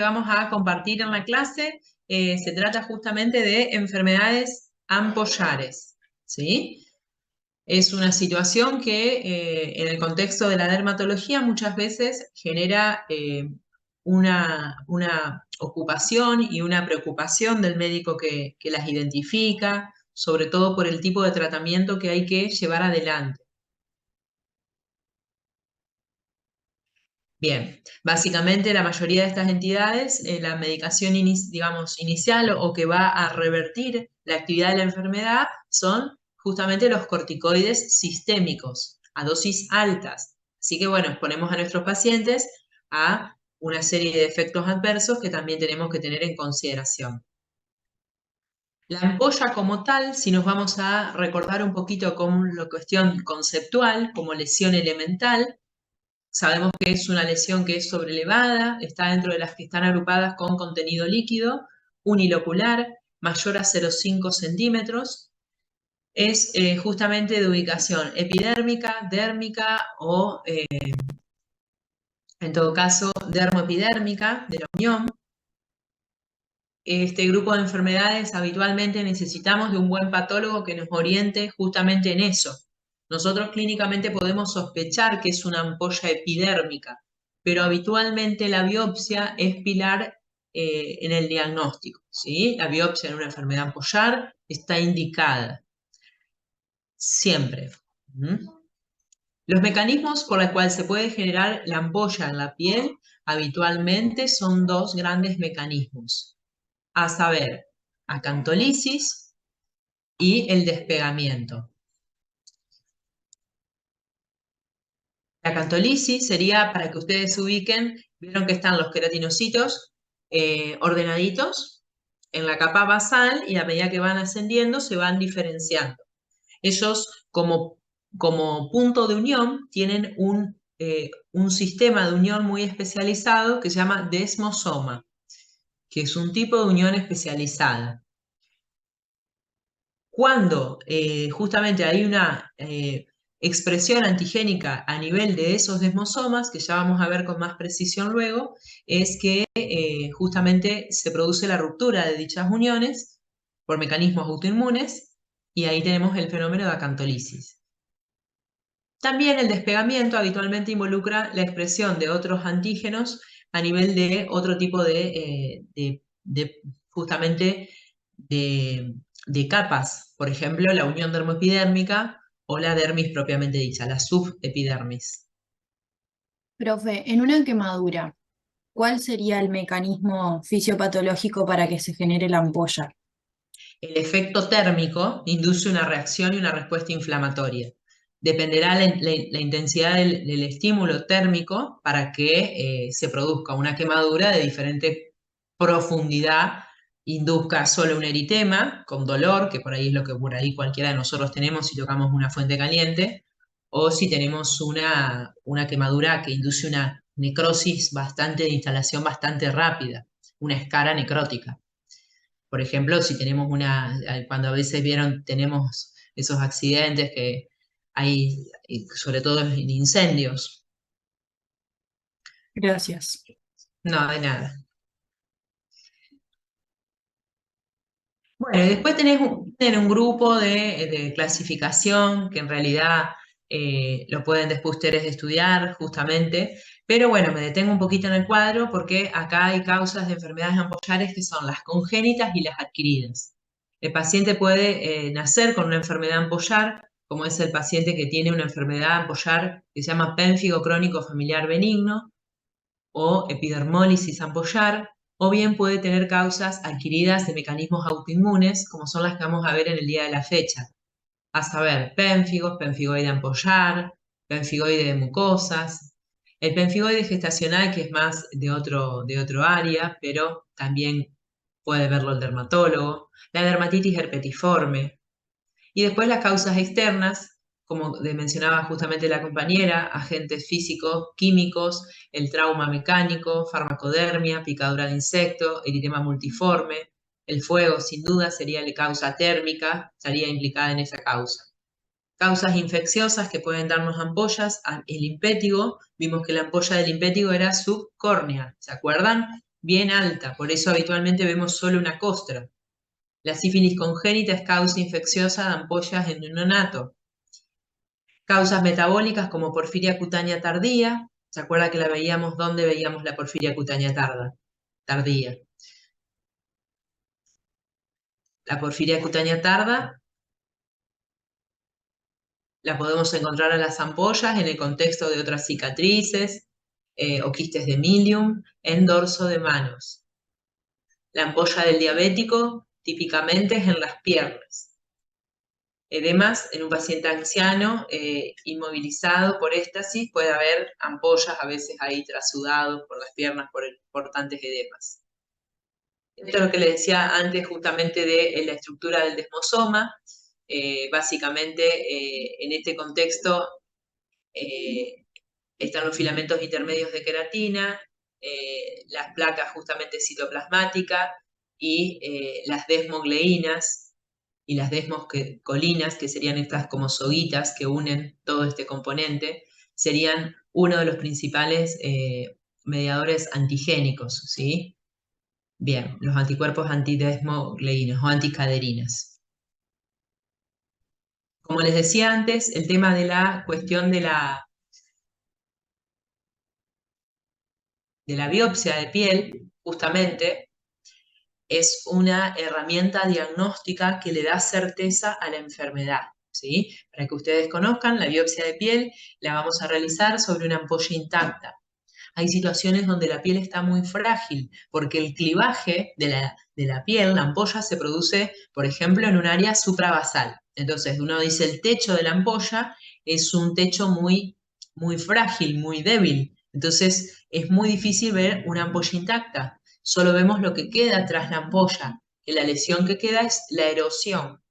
vamos a compartir en la clase se trata justamente de enfermedades ampollares, ¿sí? Es una situación que en el contexto de la dermatología muchas veces genera una ocupación y una preocupación del médico que las identifica, sobre todo por el tipo de tratamiento que hay que llevar adelante. Bien, básicamente la mayoría de estas entidades, la medicación digamos, inicial o que va a revertir la actividad de la enfermedad son justamente los corticoides sistémicos a dosis altas. Así que bueno, exponemos a nuestros pacientes a una serie de efectos adversos que también tenemos que tener en consideración. La ampolla como tal, si nos vamos a recordar un poquito como la cuestión conceptual, como lesión elemental, sabemos que es una lesión que es sobrelevada, está dentro de las que están agrupadas con contenido líquido, unilocular, mayor a 0,5 centímetros. Es justamente de ubicación epidérmica, dérmica o, en todo caso, dermoepidérmica de la unión. Este grupo de enfermedades habitualmente necesitamos de un buen patólogo que nos oriente justamente en eso. Nosotros clínicamente podemos sospechar que es una ampolla epidérmica, pero habitualmente la biopsia es pilar en el diagnóstico, ¿sí? La biopsia en una enfermedad ampollar está indicada, siempre. Los mecanismos por los cuales se puede generar la ampolla en la piel habitualmente son dos grandes mecanismos, a saber, acantolisis y el despegamiento. La acantolisis sería, para que ustedes se ubiquen, vieron que están los queratinocitos ordenaditos en la capa basal y a medida que van ascendiendo se van diferenciando. Ellos, como punto de unión, tienen un sistema de unión muy especializado que se llama desmosoma, que es un tipo de unión especializada. Cuando justamente hay una expresión antigénica a nivel de esos desmosomas, que ya vamos a ver con más precisión luego, es que justamente se produce la ruptura de dichas uniones por mecanismos autoinmunes y ahí tenemos el fenómeno de acantolisis. También el despegamiento habitualmente involucra la expresión de otros antígenos a nivel de otro tipo justamente de capas, por ejemplo, la unión dermoepidérmica o la dermis propiamente dicha, la subepidermis. Profe, en una quemadura, ¿cuál sería el mecanismo fisiopatológico para que se genere la ampolla? El efecto térmico induce una reacción y una respuesta inflamatoria. Dependerá la intensidad del estímulo térmico para que se produzca una quemadura de diferente profundidad, induzca solo un eritema con dolor, que por ahí es lo que por ahí cualquiera de nosotros tenemos si tocamos una fuente caliente, o si tenemos una quemadura que induce una necrosis de instalación bastante rápida, una escara necrótica. Por ejemplo, si tenemos cuando a veces vieron, tenemos esos accidentes que hay, sobre todo en incendios. Gracias. No, de nada. Bueno, y después tienen un grupo de clasificación que en realidad lo pueden después ustedes estudiar justamente, pero bueno, me detengo un poquito en el cuadro porque acá hay causas de enfermedades ampollares que son las congénitas y las adquiridas. El paciente puede nacer con una enfermedad ampollar, como es el paciente que tiene una enfermedad ampollar que se llama pénfigo crónico familiar benigno o epidermólisis ampollar, o bien puede tener causas adquiridas de mecanismos autoinmunes, como son las que vamos a ver en el día de la fecha, a saber, pénfigos, pemfigoide ampollar, pemfigoide de mucosas, el pemfigoide gestacional, que es más de otro área, pero también puede verlo el dermatólogo, la dermatitis herpetiforme, y después las causas externas, como mencionaba justamente la compañera, agentes físicos, químicos, el trauma mecánico, farmacodermia, picadura de insecto, eritema multiforme, el fuego sin duda sería la causa térmica, estaría implicada en esa causa. Causas infecciosas que pueden darnos ampollas, el impétigo, vimos que la ampolla del impétigo era subcórnea, ¿se acuerdan? bien alta, por eso habitualmente vemos solo una costra. La sífilis congénita es causa infecciosa de ampollas en el neonato. Causas metabólicas como porfiria cutánea tardía. ¿Se acuerda que la veíamos? ¿Dónde veíamos la porfiria cutánea tardía? La porfiria cutánea tarda la podemos encontrar a las ampollas en el contexto de otras cicatrices o quistes de milium en dorso de manos. La ampolla del diabético típicamente es en las piernas. Además, en un paciente anciano inmovilizado por éstasis puede haber ampollas a veces ahí trasudados por las piernas por importantes edemas. Esto es lo que les decía antes justamente de la estructura del desmosoma. Básicamente, en este contexto están los filamentos intermedios de queratina, las placas justamente citoplasmáticas y las desmogleínas y las desmoscolinas, que serían estas como soguitas que unen todo este componente, serían uno de los principales mediadores antigénicos, ¿sí? Bien, los anticuerpos antidesmogleínas o anticaderinas. Como les decía antes, el tema de la cuestión de la biopsia de piel, justamente, es una herramienta diagnóstica que le da certeza a la enfermedad, ¿sí? Para que ustedes conozcan, la biopsia de piel la vamos a realizar sobre una ampolla intacta. Hay situaciones donde la piel está muy frágil, porque el clivaje de la piel, la ampolla, se produce, por ejemplo, en un área suprabasal. Entonces, uno dice el techo de la ampolla es un techo muy, muy frágil, muy débil. Entonces, es muy difícil ver una ampolla intacta. Solo vemos lo que queda tras la ampolla, que la lesión que queda es la erosión.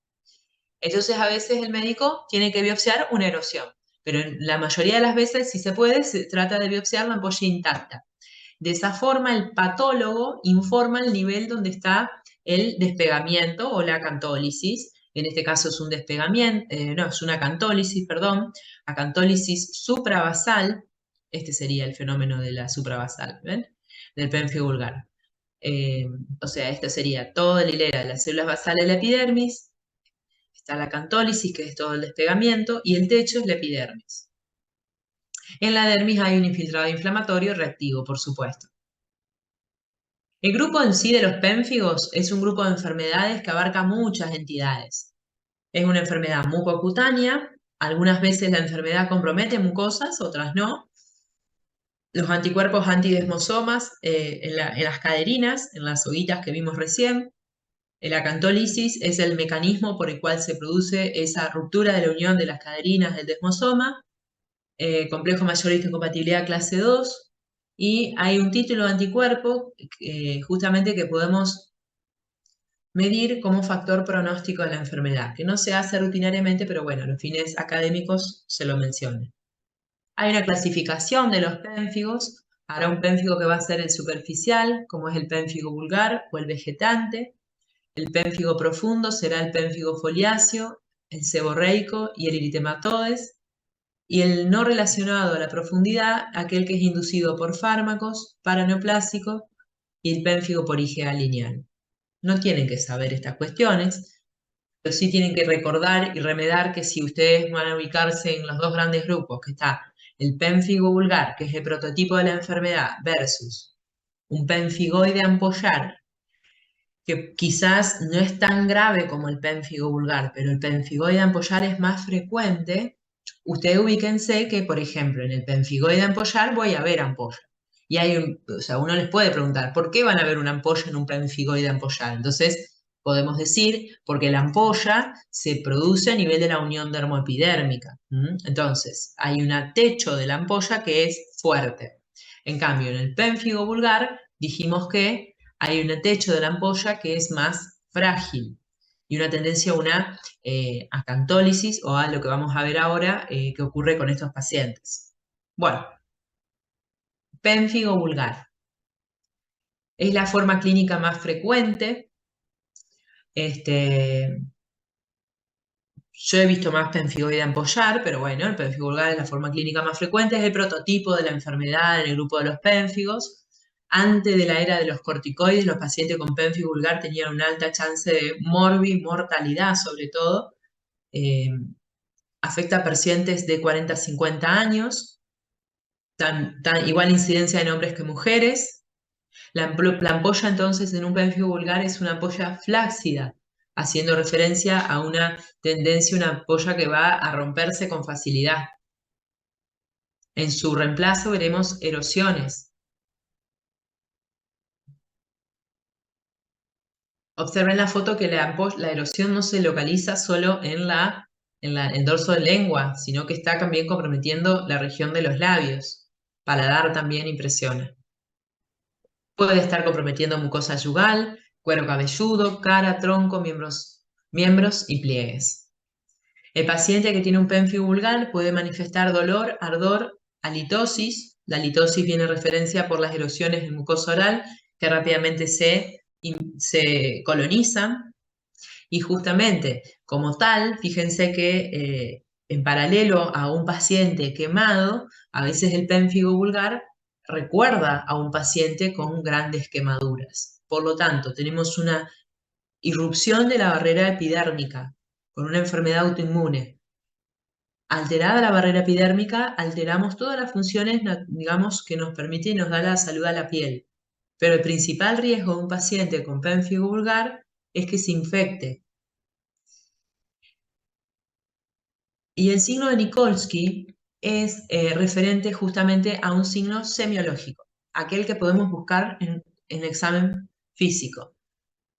Entonces, a veces el médico tiene que biopsiar una erosión, pero en la mayoría de las veces, si se puede, se trata de biopsiar la ampolla intacta. De esa forma, el patólogo informa el nivel donde está el despegamiento o la acantólisis. En este caso es un despegamiento, no, es una acantólisis, perdón, acantólisis supravasal. Este sería el fenómeno de la supravasal, ¿ven? Del pénfigo vulgar. Eh, o sea, esta sería toda la hilera de las células basales de la epidermis, está la acantólisis, que es todo el despegamiento, y el techo es la epidermis. En la dermis hay un infiltrado inflamatorio reactivo, por supuesto. El grupo en sí de los pénfigos es un grupo de enfermedades que abarca muchas entidades. Es una enfermedad mucocutánea, algunas veces la enfermedad compromete mucosas, otras no. Los anticuerpos antidesmosomas en las caderinas, en las hoguitas que vimos recién. La acantólisis es el mecanismo por el cual se produce esa ruptura de la unión de las caderinas del desmosoma. Complejo mayor de histocompatibilidad clase 2, y hay un título de anticuerpo justamente que podemos medir como factor pronóstico de la enfermedad, que no se hace rutinariamente, pero bueno, a los fines académicos se lo menciona. Hay una clasificación de los pénfigos. Habrá un pénfigo que va a ser el superficial, como es el pénfigo vulgar o el vegetante. El pénfigo profundo será el pénfigo foliáceo, el seborreico y el eritematodes. Y el no relacionado a la profundidad, aquel que es inducido por fármacos paraneoplásicos y el pénfigo por IgA lineal. No tienen que saber estas cuestiones, pero sí tienen que recordar y remedar que si ustedes van a ubicarse en los dos grandes grupos, que está el pénfigo vulgar, que es el prototipo de la enfermedad, versus un pénfigoide ampollar, que quizás no es tan grave como el pénfigo vulgar, pero el pénfigoide ampollar es más frecuente. Ustedes ubíquense que, por ejemplo, en el pénfigoide ampollar voy a ver ampolla. Y o sea, uno les puede preguntar, ¿por qué van a ver una ampolla en un pénfigoide ampollar? Entonces, podemos decir, porque la ampolla se produce a nivel de la unión dermoepidérmica. Entonces, hay un techo de la ampolla que es fuerte. En cambio, en el pénfigo vulgar dijimos que hay un techo de la ampolla que es más frágil y una tendencia a una acantólisis o a lo que vamos a ver ahora que ocurre con estos pacientes. Bueno, pénfigo vulgar. Es la forma clínica más frecuente. Yo he visto más pénfigoide ampollar, pero bueno, el pénfigo vulgar es la forma clínica más frecuente, es el prototipo de la enfermedad en el grupo de los pénfigos. Antes de la era de los corticoides, los pacientes con pélvico vulgar tenían una alta chance de mortalidad sobre todo. Eh, Afecta a pacientes de 40 a 50 años, igual incidencia en hombres que mujeres. La ampolla entonces en un pélvico vulgar es una ampolla flácida, haciendo referencia a una tendencia, una ampolla que va a romperse con facilidad. En su reemplazo veremos erosiones. Observen la foto que la erosión no se localiza solo en el dorso de lengua, sino que está también comprometiendo la región de los labios. Paladar también impresiona. Puede estar comprometiendo mucosa yugal, cuero cabelludo, cara, tronco, miembros y pliegues. El paciente que tiene un pélvico vulgar puede manifestar dolor, ardor, halitosis. La halitosis viene en referencia por las erosiones de mucosa oral que rápidamente se colonizan. Y justamente como tal, fíjense que en paralelo a un paciente quemado, a veces el pélvico vulgar recuerda a un paciente con grandes quemaduras. Por lo tanto, tenemos una irrupción de la barrera epidérmica con una enfermedad autoinmune. Alterada la barrera epidérmica, alteramos todas las funciones, digamos, que nos permite y nos da la salud a la piel. Pero el principal riesgo de un paciente con pélvico vulgar es que se infecte. Y el signo de Nikolsky es referente justamente a un signo semiológico, aquel que podemos buscar en examen físico.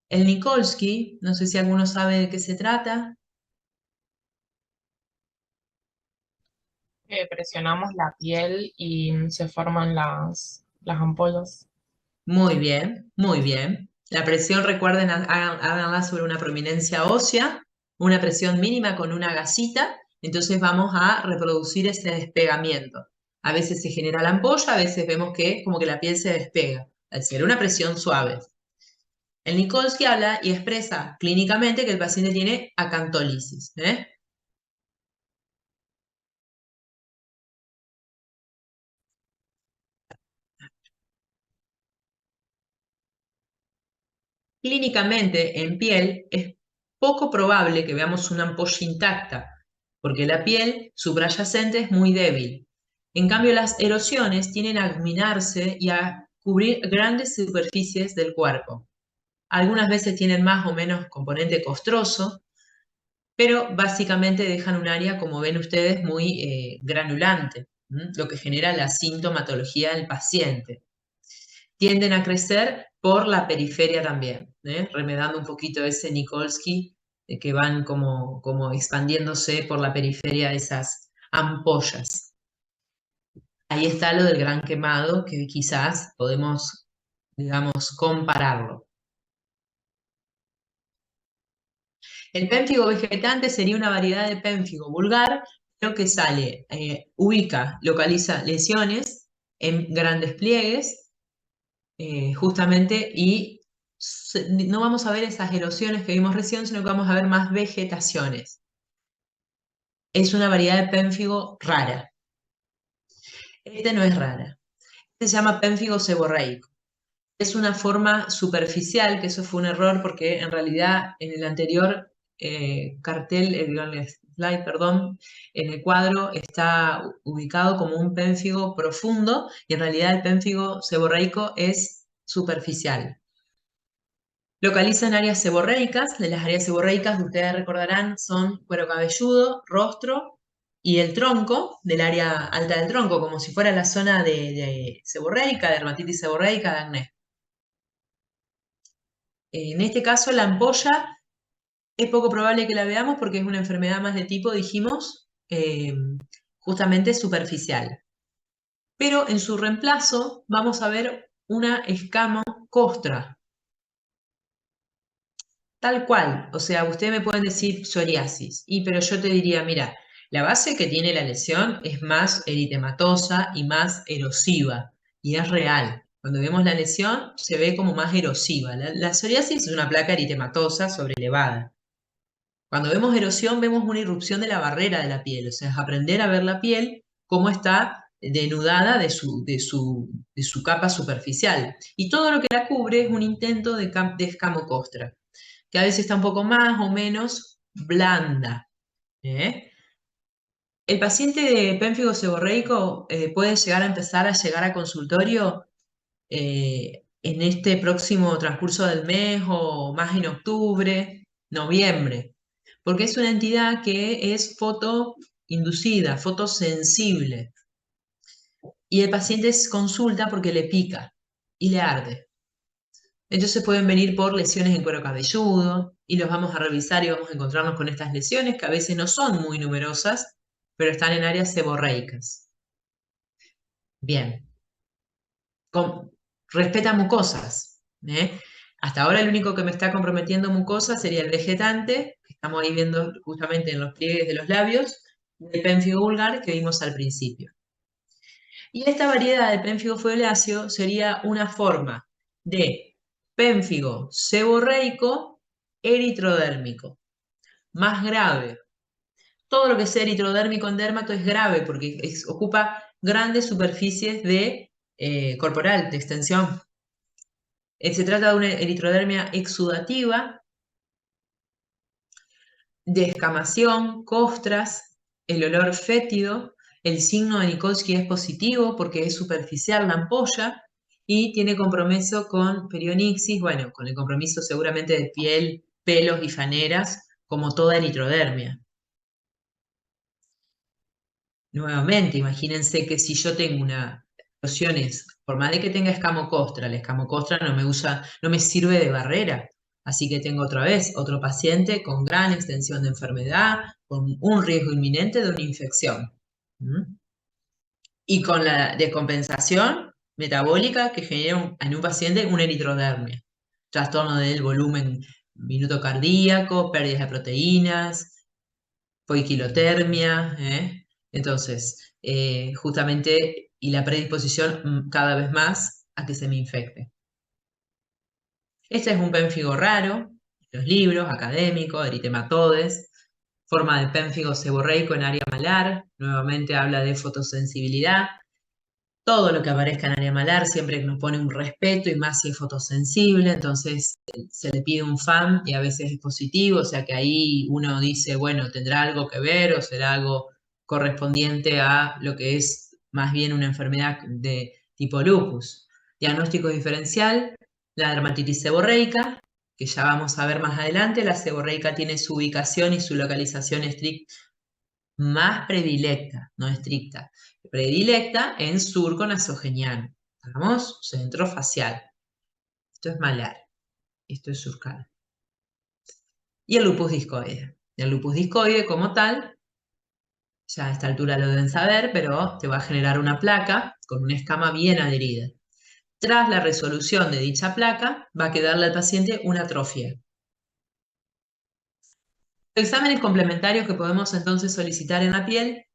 El Nikolsky, no sé si alguno sabe de qué se trata. Presionamos la piel y se forman las ampollas. Muy bien, muy bien. La presión, recuerden, háganla sobre una prominencia ósea, una presión mínima con una gasita, entonces vamos a reproducir ese despegamiento. A veces se genera la ampolla, a veces vemos que como que la piel se despega, al ser una presión suave. El Nikolsky habla y expresa clínicamente que el paciente tiene acantólisis. Clínicamente, en piel, es poco probable que veamos una ampolla intacta, porque la piel subyacente es muy débil. En cambio, las erosiones tienden a iluminarse y a cubrir grandes superficies del cuerpo. Algunas veces tienen más o menos componente costroso, pero básicamente dejan un área, como ven ustedes, muy granulante, lo que genera la sintomatología del paciente. Tienden a crecer por la periferia también, remedando un poquito ese Nikolsky, que van como expandiéndose por la periferia de esas ampollas. Ahí está lo del gran quemado, que quizás podemos, digamos, compararlo. El pénfigo vegetante sería una variedad de pénfigo vulgar, pero que sale, localiza lesiones en grandes pliegues, justamente, y no vamos a ver esas erosiones que vimos recién, sino que vamos a ver más vegetaciones. Es una variedad de pénfigo rara. Este no es rara. Este se llama pénfigo seborreico. Es una forma superficial, que eso fue un error porque en realidad en el anterior cartel, el slide, perdón, en el cuadro está ubicado como un pénfigo profundo y en realidad el pénfigo seborreico es superficial. Localiza en áreas seborreicas. De las áreas seborreicas, ustedes recordarán, son cuero cabelludo, rostro y el tronco, del área alta del tronco, como si fuera la zona de seborreica, de dermatitis seborreica, de acné. En este caso, la ampolla es poco probable que la veamos porque es una enfermedad más de tipo, dijimos, justamente superficial. Pero en su reemplazo vamos a ver una escama costra. Tal cual, o sea, ustedes me pueden decir psoriasis, pero yo te diría, mira, la base que tiene la lesión es más eritematosa y más erosiva, y es real. Cuando vemos la lesión se ve como más erosiva. La psoriasis es una placa eritematosa sobrelevada. Cuando vemos erosión vemos una irrupción de la barrera de la piel, o sea, es aprender a ver la piel cómo está denudada de su capa superficial. Y todo lo que la cubre es un intento de escamocostra, que a veces está un poco más o menos blanda. ¿Eh? El paciente de pénfigo seborreico puede llegar a empezar a llegar a consultorio en este próximo transcurso del mes o más en octubre, noviembre, porque es una entidad que es fotoinducida, fotosensible, y el paciente consulta porque le pica y le arde. Entonces pueden venir por lesiones en cuero cabelludo y los vamos a revisar y vamos a encontrarnos con estas lesiones que a veces no son muy numerosas, pero están en áreas seborreicas. Bien. Respeta mucosas. Hasta ahora el único que me está comprometiendo mucosas sería el vegetante, que estamos ahí viendo justamente en los pliegues de los labios, del pénfigo vulgar que vimos al principio. Y esta variedad de pénfigo foliáceo sería una forma de pénfigo seborreico eritrodérmico, más grave. Todo lo que sea eritrodérmico en dermato es grave porque ocupa grandes superficies corporal, de extensión. Se trata de una eritrodermia exudativa, de escamación, costras, el olor fétido, el signo de Nikolsky es positivo porque es superficial la ampolla y tiene compromiso con perionixis, bueno, con el compromiso seguramente de piel, pelos y faneras, como toda eritrodermia. Nuevamente, imagínense que si yo tengo una lociones, por más de que tenga escamocostra, la escamocostra no me sirve de barrera. Así que tengo otra vez otro paciente con gran extensión de enfermedad, con un riesgo inminente de una infección. ¿Mm? Y con la descompensación metabólica que genera en un paciente una eritrodermia. Trastorno del volumen minuto cardíaco, pérdidas de proteínas, poiquilotermia, Entonces, justamente, y la predisposición cada vez más a que se me infecte. Este es un pénfigo raro, los libros académicos, eritematodes, forma de pénfigo seborreico en área malar, nuevamente habla de fotosensibilidad. Todo lo que aparezca en área malar siempre nos pone un respeto y más si es fotosensible, entonces se le pide un FAM y a veces es positivo, o sea que ahí uno dice, bueno, tendrá algo que ver o será algo correspondiente a lo que es más bien una enfermedad de tipo lupus. Diagnóstico diferencial, la dermatitis seborreica, que ya vamos a ver más adelante. La seborreica tiene su ubicación y su localización estricta más predilecta, no estricta, predilecta en surco nasogeniano. ¿Vamos? Centro facial. Esto es malar, esto es surcal. Y el lupus discoide. El lupus discoide como tal, ya a esta altura lo deben saber, pero te va a generar una placa con una escama bien adherida. Tras la resolución de dicha placa, va a quedarle al paciente una atrofia. Exámenes complementarios que podemos entonces solicitar en la piel.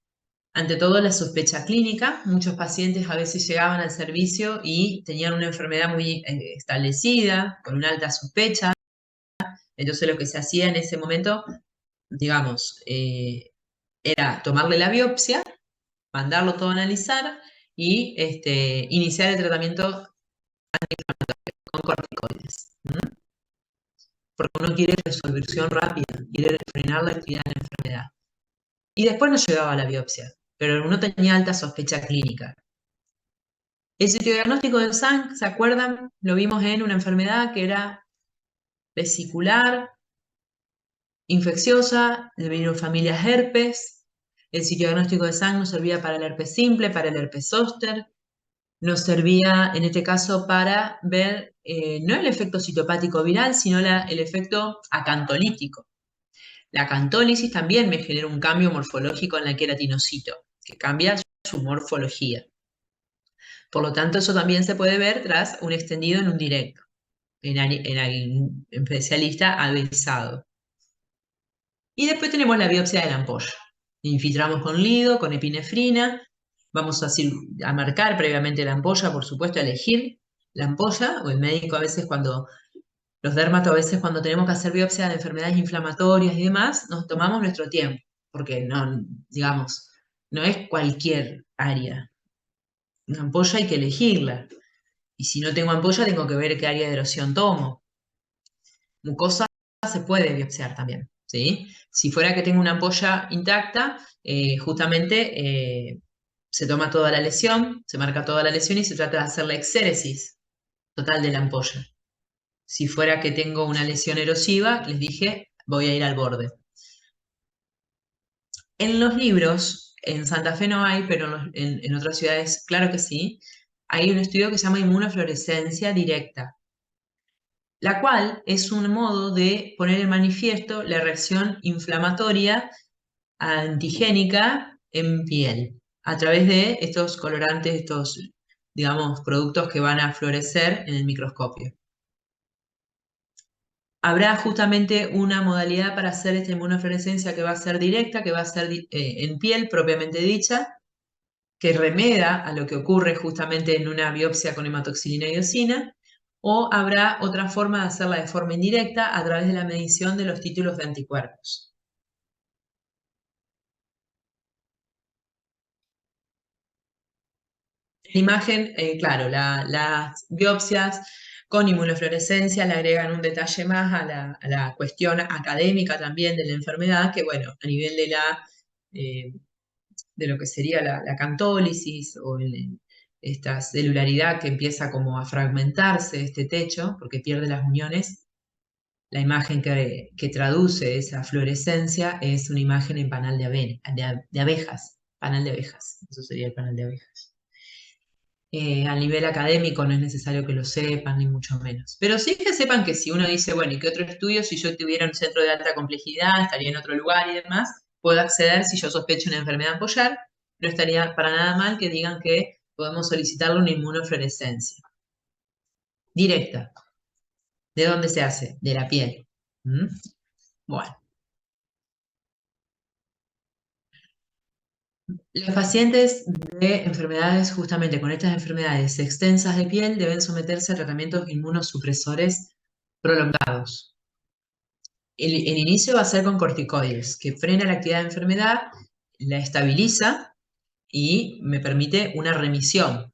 Ante todo, la sospecha clínica. Muchos pacientes a veces llegaban al servicio y tenían una enfermedad muy establecida, con una alta sospecha. Entonces, lo que se hacía en ese momento, digamos, era tomarle la biopsia, mandarlo todo a analizar y iniciar el tratamiento con corticoides. Porque uno quiere resolución rápida, quiere frenar la actividad de la enfermedad. Y después nos llegaba a la biopsia, pero uno tenía alta sospecha clínica. El citodiagnóstico del SANC, ¿se acuerdan? Lo vimos en una enfermedad que era vesicular, infecciosa, de venir familias herpes. El citodiagnóstico de SANC nos servía para el herpes simple, para el herpes zóster. Nos servía, en este caso, para ver no el efecto citopático viral, sino el efecto acantolítico. La acantólisis también me genera un cambio morfológico en la queratinocito, que cambia su morfología. Por lo tanto, eso también se puede ver tras un extendido en un directo, en algún especialista avisado. Y después tenemos la biopsia de la ampolla. Infiltramos con lido, con epinefrina. Vamos a marcar previamente la ampolla, por supuesto, a elegir la ampolla, o el médico a veces los dermatos a veces cuando tenemos que hacer biopsia de enfermedades inflamatorias y demás, nos tomamos nuestro tiempo, porque no, digamos, no es cualquier área. Una ampolla hay que elegirla. Y si no tengo ampolla, tengo que ver qué área de erosión tomo. Mucosa se puede biopsiar también, ¿sí? Si fuera que tengo una ampolla intacta, justamente se toma toda la lesión, se marca toda la lesión y se trata de hacer la exéresis total de la ampolla. Si fuera que tengo una lesión erosiva, les dije, voy a ir al borde. En los libros, en Santa Fe no hay, pero en otras ciudades, claro que sí, hay un estudio que se llama inmunofluorescencia directa, la cual es un modo de poner en manifiesto la reacción inflamatoria antigénica en piel, a través de estos colorantes, estos, digamos, productos que van a fluorecer en el microscopio. Habrá justamente una modalidad para hacer esta inmunofluorescencia que va a ser directa, que va a ser en piel propiamente dicha, que remeda a lo que ocurre justamente en una biopsia con hematoxilina y eosina, o habrá otra forma de hacerla de forma indirecta a través de la medición de los títulos de anticuerpos. La imagen, claro, las biopsias con inmunofluorescencia le agregan un detalle más a la cuestión académica también de la enfermedad, que bueno, a nivel eh, de lo que sería la cantólisis o esta celularidad que empieza como a fragmentarse este techo, porque pierde las uniones, la imagen que traduce esa fluorescencia es una imagen en panal de abejas, panal de abejas, eso sería el panal de abejas. A nivel académico no es necesario que lo sepan, ni mucho menos. Pero sí que sepan que si uno dice, bueno, ¿y qué otro estudio? Si yo tuviera un centro de alta complejidad, estaría en otro lugar y demás, puedo acceder si yo sospecho una enfermedad ampollar. No estaría para nada mal que digan que podemos solicitarle una inmunofluorescencia directa. ¿De dónde se hace? De la piel. ¿Mm? Bueno. Los pacientes de enfermedades, justamente con estas enfermedades extensas de piel, deben someterse a tratamientos inmunosupresores prolongados. El inicio va a ser con corticoides, que frena la actividad de la enfermedad, la estabiliza y me permite una remisión.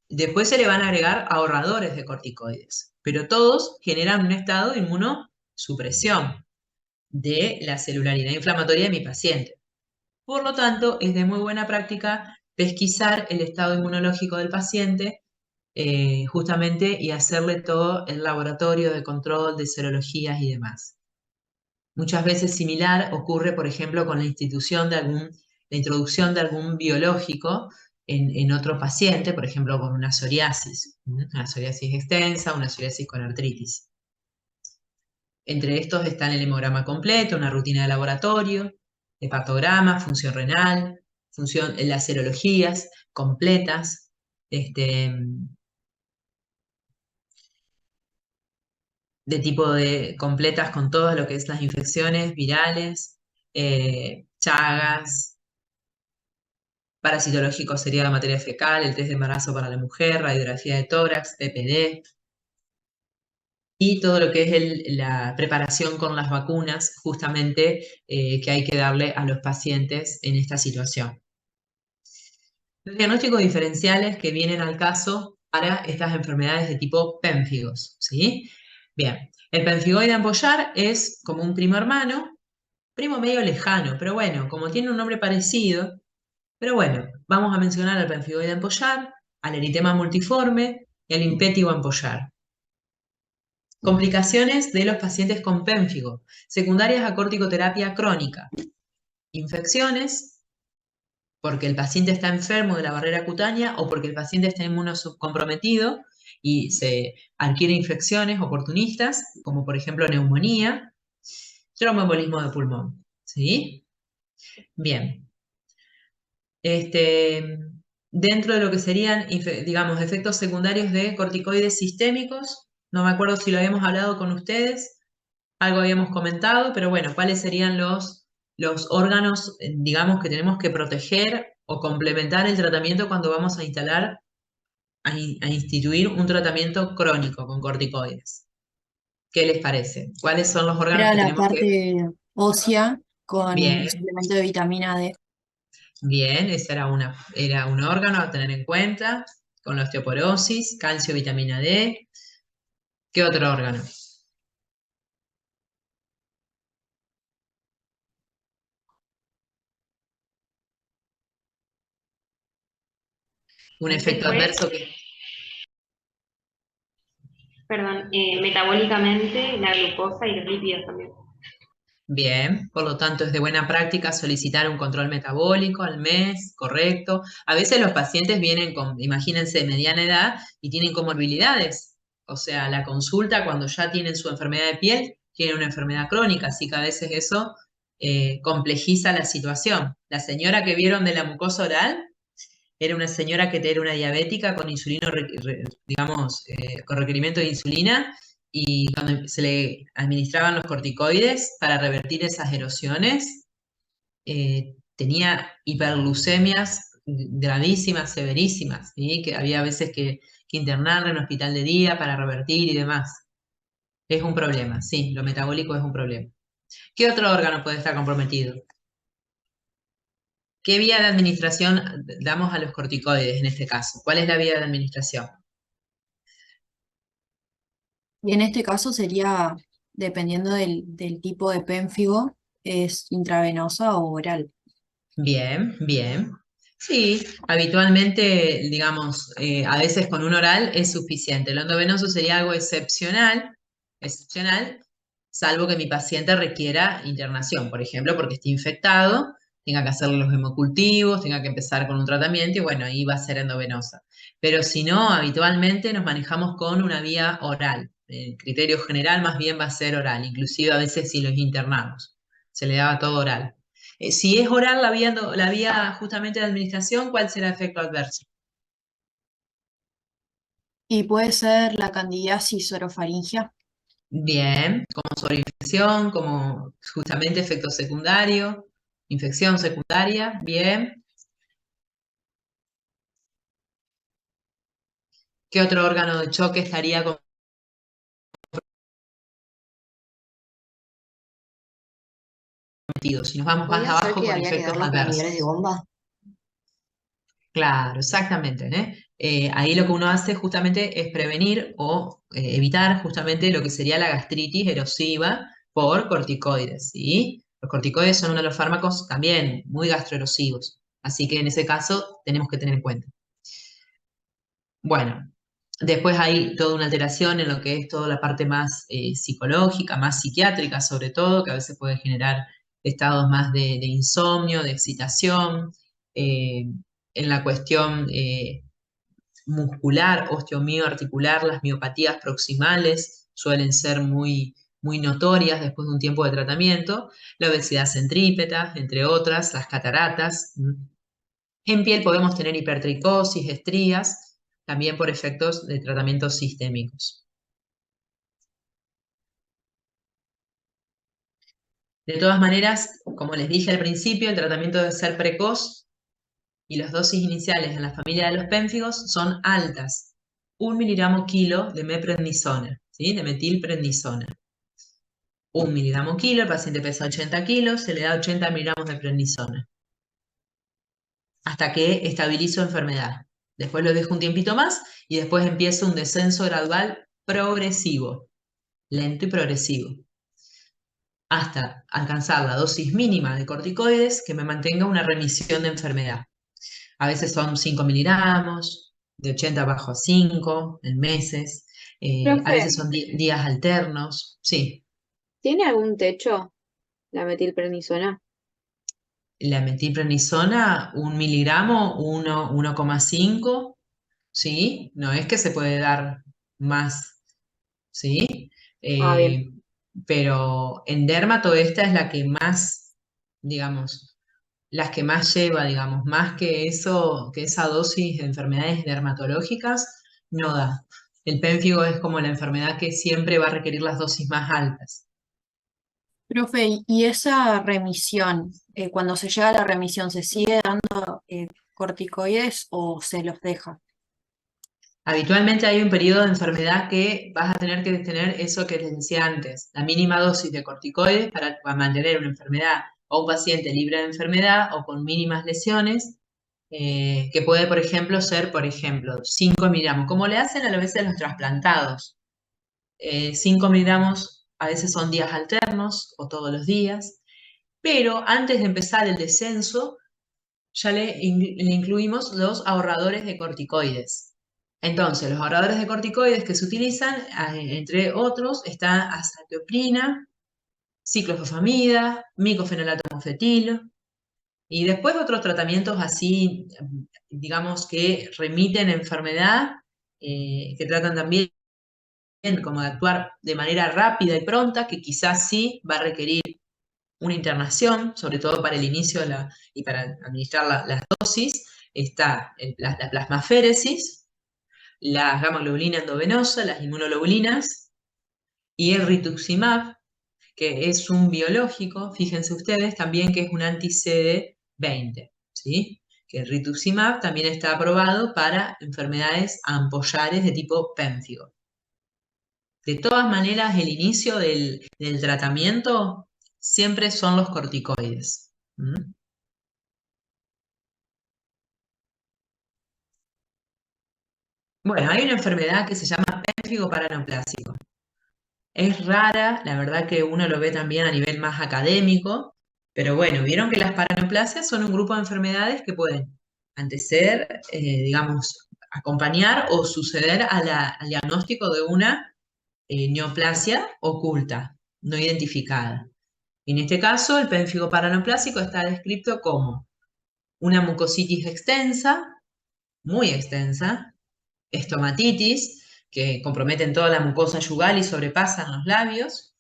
Después se le van a agregar ahorradores de corticoides, pero todos generan un estado de inmunosupresión de la celularidad inflamatoria de mi paciente. Por lo tanto, es de muy buena práctica pesquisar el estado inmunológico del paciente justamente y hacerle todo el laboratorio de control de serologías y demás. Muchas veces similar ocurre, por ejemplo, con la introducción de algún biológico en otro paciente, por ejemplo, con una psoriasis extensa, una psoriasis con artritis. Entre estos están el hemograma completo, una rutina de laboratorio, hepatograma, función renal, las serologías completas, de tipo de completas con todo lo que es las infecciones virales, chagas, parasitológico sería la materia fecal, el test de embarazo para la mujer, radiografía de tórax, PPD, y todo lo que es la preparación con las vacunas, justamente que hay que darle a los pacientes en esta situación. Los diagnósticos diferenciales que vienen al caso para estas enfermedades de tipo pénfigos, ¿sí? Bien, el pemfigoide ampollar es como un primo hermano, primo medio lejano, pero bueno, como tiene un nombre parecido, pero bueno, vamos a mencionar al pemfigoide ampollar, al eritema multiforme y al impétigo ampollar. Complicaciones de los pacientes con pénfigo, secundarias a corticoterapia crónica, infecciones, porque el paciente está enfermo de la barrera cutánea o porque el paciente está inmunocomprometido y se adquiere infecciones oportunistas, como por ejemplo neumonía, tromboembolismo de pulmón. ¿Sí? Bien. Dentro de lo que serían, digamos, efectos secundarios de corticoides sistémicos, no me acuerdo si lo habíamos hablado con ustedes, algo habíamos comentado, pero bueno, ¿cuáles serían los órganos, digamos, que tenemos que proteger o complementar el tratamiento cuando vamos a a instituir un tratamiento crónico con corticoides? ¿Qué les parece? ¿Cuáles son los órganos Era que la tenemos que... parte ósea con Bien, suplemento de vitamina D. Bien, ese era un órgano a tener en cuenta, con la osteoporosis, calcio, vitamina D. ¿Qué otro órgano? Un Antes efecto fue, adverso que... perdón, metabólicamente la glucosa y los lípidos también. Bien, por lo tanto es de buena práctica solicitar un control metabólico al mes, correcto. A veces los pacientes vienen con, imagínense, mediana edad y tienen comorbilidades. O sea, la consulta cuando ya tienen su enfermedad de piel, tienen una enfermedad crónica, así que a veces eso complejiza la situación. La señora que vieron de la mucosa oral era una señora que era una diabética con insulino, digamos, con requerimiento de insulina, y cuando se le administraban los corticoides para revertir esas erosiones, tenía hiperglucemias gravísimas, severísimas, ¿sí? Que había veces que internarla en hospital de día para revertir y demás. Es un problema, sí, lo metabólico es un problema. ¿Qué otro órgano puede estar comprometido? ¿Qué vía de administración damos a los corticoides en este caso? ¿Cuál es la vía de administración? Y en este caso sería, dependiendo del tipo de pénfigo, es intravenosa o oral. Bien, bien. Sí, habitualmente, digamos, a veces con un oral es suficiente. El endovenoso sería algo excepcional, salvo que mi paciente requiera internación, por ejemplo, porque esté infectado, tenga que hacerle los hemocultivos, tenga que empezar con un tratamiento y bueno, ahí va a ser endovenosa. Pero si no, habitualmente nos manejamos con una vía oral. El criterio general más bien va a ser oral, inclusive a veces si los internamos, se le daba todo oral. Si es oral la vía justamente de administración, ¿cuál será el efecto adverso? Y puede ser la candidiasis orofaringia. Bien, como sobreinfección, como justamente efecto secundario, infección secundaria, bien. ¿Qué otro órgano de choque estaría comprometido? Si nos vamos más ¿Podría ser abajo que con había que efectos darlo con inhibidores de adversos. bomba? Claro, exactamente, ¿eh? Ahí lo que uno hace justamente es prevenir o evitar justamente lo que sería la gastritis erosiva por corticoides, ¿sí? Los corticoides son uno de los fármacos también muy gastroerosivos, así que en ese caso tenemos que tener en cuenta. Bueno, después hay toda una alteración en lo que es toda la parte más psicológica, más psiquiátrica sobre todo, que a veces puede generar estados más de insomnio, de excitación, eh, en la cuestión muscular, osteomioarticular, las miopatías proximales suelen ser muy notorias después de un tiempo de tratamiento, la obesidad centrípeta, entre otras, las cataratas. En piel podemos tener hipertricosis, estrías, también por efectos de tratamientos sistémicos. De todas maneras, como les dije al principio, el tratamiento debe ser precoz y las dosis iniciales en la familia de los pénfigos son altas. 1 mg/kg de meprednisona, ¿sí? De metilprednisona. 1 mg/kg, el paciente pesa 80 kilos, se le da 80 miligramos de prednisona hasta que estabilizo enfermedad. Después lo dejo un tiempito más y después empieza un descenso gradual progresivo, lento y progresivo, hasta alcanzar la dosis mínima de corticoides que me mantenga una remisión de enfermedad. A veces son 5 miligramos, de 80 bajo a 5 en meses, a Profe, veces son días alternos, sí. ¿tiene algún techo la metilprednisona? La metilprednisona, 1 mg, 1,5, ¿sí? No es que se puede dar más, ¿sí? Ah, bien. Eh, pero en dermato esta es la que más, digamos, las que más lleva, digamos, más que eso, que esa dosis de enfermedades dermatológicas, no da. El pénfigo es como la enfermedad que siempre va a requerir las dosis más altas. Profe, y esa remisión, cuando se llega a la remisión, ¿se sigue dando corticoides o se los deja? Habitualmente hay un periodo de enfermedad que vas a tener que tener eso que les decía antes, la mínima dosis de corticoides para mantener una enfermedad o un paciente libre de enfermedad o con mínimas lesiones, que puede, por ejemplo, ser, 5 miligramos, como le hacen a veces a los trasplantados. 5 miligramos a veces son días alternos o todos los días, pero antes de empezar el descenso, ya le incluimos los ahorradores de corticoides. Entonces, los ahorradores de corticoides que se utilizan, entre otros, está azathioprina, ciclofosfamida, micofenolato mofetil, y después otros tratamientos así, digamos, que remiten enfermedad, que tratan también como de actuar de manera rápida y pronta, que quizás sí va a requerir una internación, sobre todo para el inicio y para administrar las dosis. Está la plasmaféresis, la gamma globulina endovenosa, las inmunoglobulinas y el rituximab, que es un biológico, fíjense ustedes, también que es un anti-CD20, ¿sí? Que el rituximab también está aprobado para enfermedades ampollares de tipo pénfigo. De todas maneras, el inicio del tratamiento siempre son los corticoides. ¿Mm? Bueno, hay una enfermedad que se llama pénfigo paraneoplásico. Es rara, la verdad que uno lo ve también a nivel más académico, pero bueno, vieron que las paraneoplasias son un grupo de enfermedades que pueden anteceder, digamos, acompañar o suceder al diagnóstico de una neoplasia oculta, no identificada. En este caso, el pénfigo paraneoplásico está descrito como una mucositis extensa, muy extensa, estomatitis, que comprometen toda la mucosa yugal y sobrepasan los labios,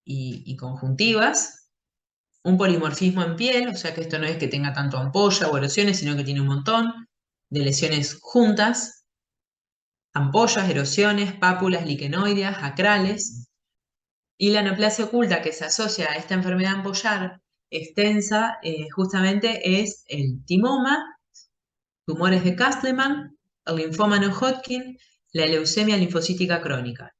y conjuntivas, un polimorfismo en piel, o sea que esto no es que tenga tanto ampolla o erosiones, sino que tiene un montón de lesiones juntas, ampollas, erosiones, pápulas liquenoideas, acrales, y la neoplasia oculta que se asocia a esta enfermedad ampollar extensa, justamente es el timoma, tumores de Castleman, el linfoma no-Hodgkin, la leucemia linfocítica crónica.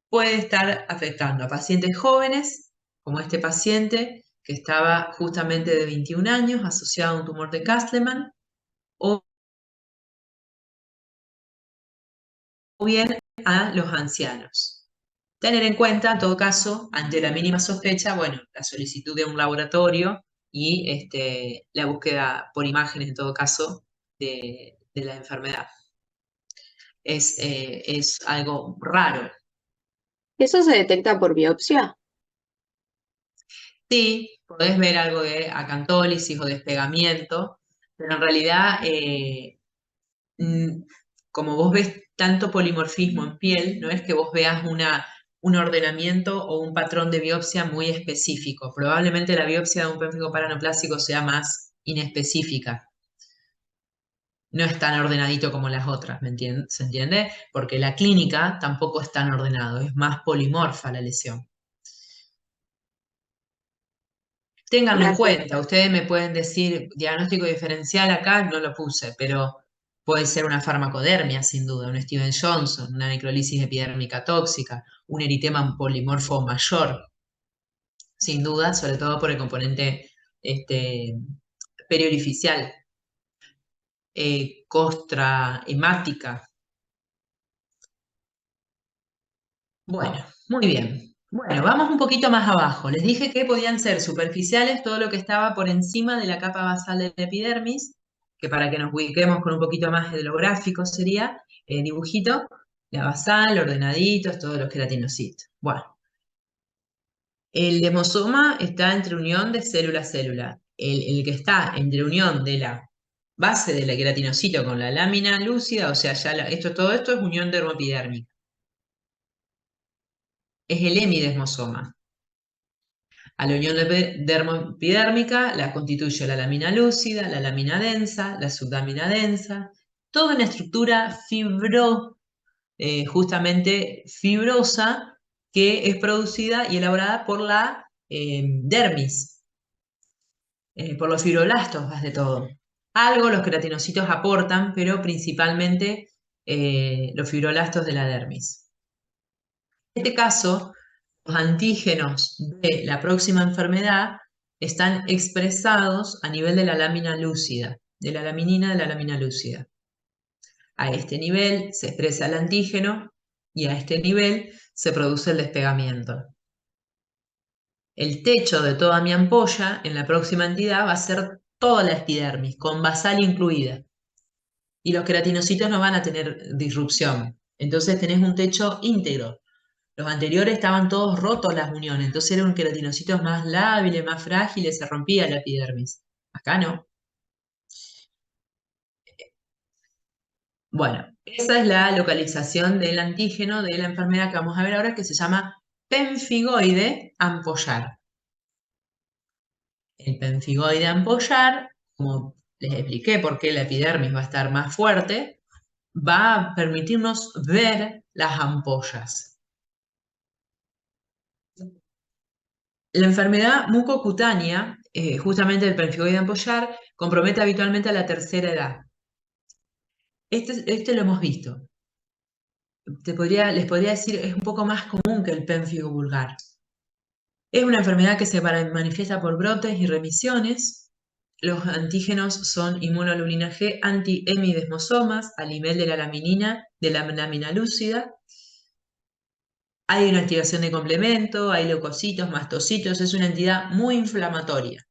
Puede estar afectando a pacientes jóvenes, como este paciente que estaba justamente de 21 años asociado a un tumor de Castleman, o bien a los ancianos. Tener en cuenta, en todo caso, ante la mínima sospecha, bueno, la solicitud de un laboratorio y la búsqueda por imágenes, en todo caso, de la enfermedad. Es algo raro. ¿Eso se detecta por biopsia? Sí, podés ver algo de acantólisis o despegamiento, pero en realidad, mm, como vos ves tanto polimorfismo en piel, no es que vos veas un ordenamiento o un patrón de biopsia muy específico. Probablemente la biopsia de un pénfigo paraneoplásico sea más inespecífica. No es tan ordenadito como las otras, ¿se entiende? Porque la clínica tampoco es tan ordenado, es más polimorfa la lesión. Ténganlo en Gracias. cuenta, ustedes me pueden decir diagnóstico diferencial acá, no lo puse, pero puede ser una farmacodermia sin duda, un Steven Johnson, una necrolisis epidérmica tóxica, un eritema polimorfo mayor, sin duda, sobre todo por el componente periorificial, costra hemática. Bueno, muy bien. Bueno, vamos un poquito más abajo. Les dije que podían ser superficiales todo lo que estaba por encima de la capa basal de la epidermis, que para que nos ubiquemos con un poquito más de lo gráfico sería dibujito, la basal, ordenaditos, todos los queratinocitos. Bueno, el demosoma está entre unión de célula a célula. El que está entre unión de la base del queratinocito con la lámina lúcida, o sea, todo esto es unión dermopidérmica. Es el hemidesmosoma. A la unión dermopidérmica la constituye la lámina lúcida, la lámina densa, la sublámina densa, toda una estructura justamente fibrosa que es producida y elaborada por la dermis, por los fibroblastos más de todo. Algo los queratinocitos aportan, pero principalmente los fibroblastos de la dermis. En este caso, los antígenos de la próxima enfermedad están expresados a nivel de la lámina lúcida, de la laminina de la lámina lúcida. A este nivel se expresa el antígeno y a este nivel se produce el despegamiento. El techo de toda mi ampolla en la próxima entidad va a ser toda la epidermis, con basal incluida. Y los queratinocitos no van a tener disrupción. Entonces tenés un techo íntegro. Los anteriores estaban todos rotos las uniones, entonces eran queratinocitos más lábiles, más frágiles, se rompía la epidermis. Acá no. Bueno, esa es la localización del antígeno de la enfermedad que vamos a ver ahora, que se llama pemfigoide ampollar. El pemfigoide ampollar, como les expliqué por qué la epidermis va a estar más fuerte, va a permitirnos ver las ampollas. La enfermedad mucocutánea, justamente el pemfigoide ampollar, compromete habitualmente a la tercera edad. Este lo hemos visto. Les podría decir, es un poco más común que el pemfigo vulgar. Es una enfermedad que se manifiesta por brotes y remisiones. Los antígenos son inmunoglobulina G, anti-hemidesmosomas, al nivel de la laminina, de la lámina lúcida. Hay una activación de complemento, hay leucocitos, mastocitos, es una entidad muy inflamatoria.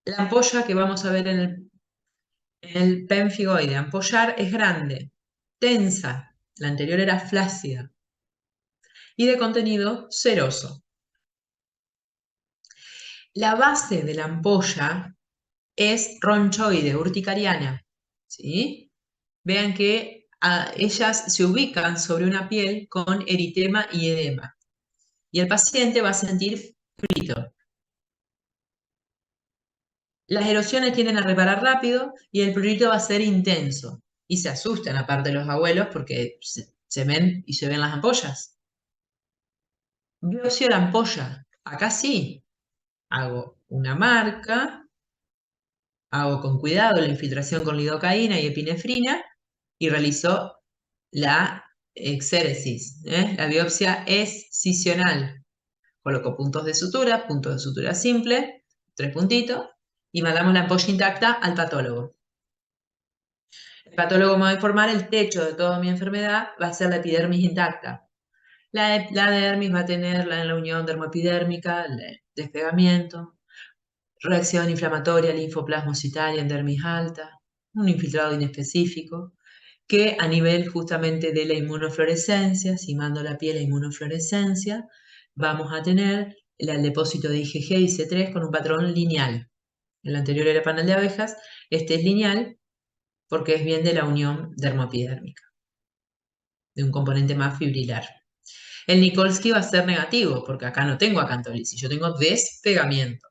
La ampolla que vamos a ver en el pemfigoide ampollar es grande, tensa, la anterior era flácida, y de contenido ceroso. La base de la ampolla es ronchoide, urticariana, ¿sí? Vean que ellas se ubican sobre una piel con eritema y edema. Y el paciente va a sentir frito. Las erosiones tienden a reparar rápido y el prurito va a ser intenso. Y se asustan aparte los abuelos porque se ven y se ven las ampollas. Biopsia la ampolla. Acá sí. Hago una marca, hago con cuidado la infiltración con lidocaína y epinefrina y realizo la exéresis, la biopsia escisional. Coloco puntos de sutura simple, 3 puntitos, y mandamos la ampolla intacta al patólogo. El patólogo me va a informar el techo de toda mi enfermedad, va a ser la epidermis intacta. La dermis va a tener la unión dermoepidérmica, el despegamiento, reacción inflamatoria linfoplasmocitaria en dermis alta, un infiltrado inespecífico, que a nivel justamente de la inmunofluorescencia, si mando la piel a inmunofluorescencia, vamos a tener el depósito de IgG y C3 con un patrón lineal. El anterior era panel de abejas, este es lineal porque es bien de la unión dermoepidérmica, de un componente más fibrilar. El Nikolsky va a ser negativo, porque acá no tengo acantólisis, yo tengo despegamiento.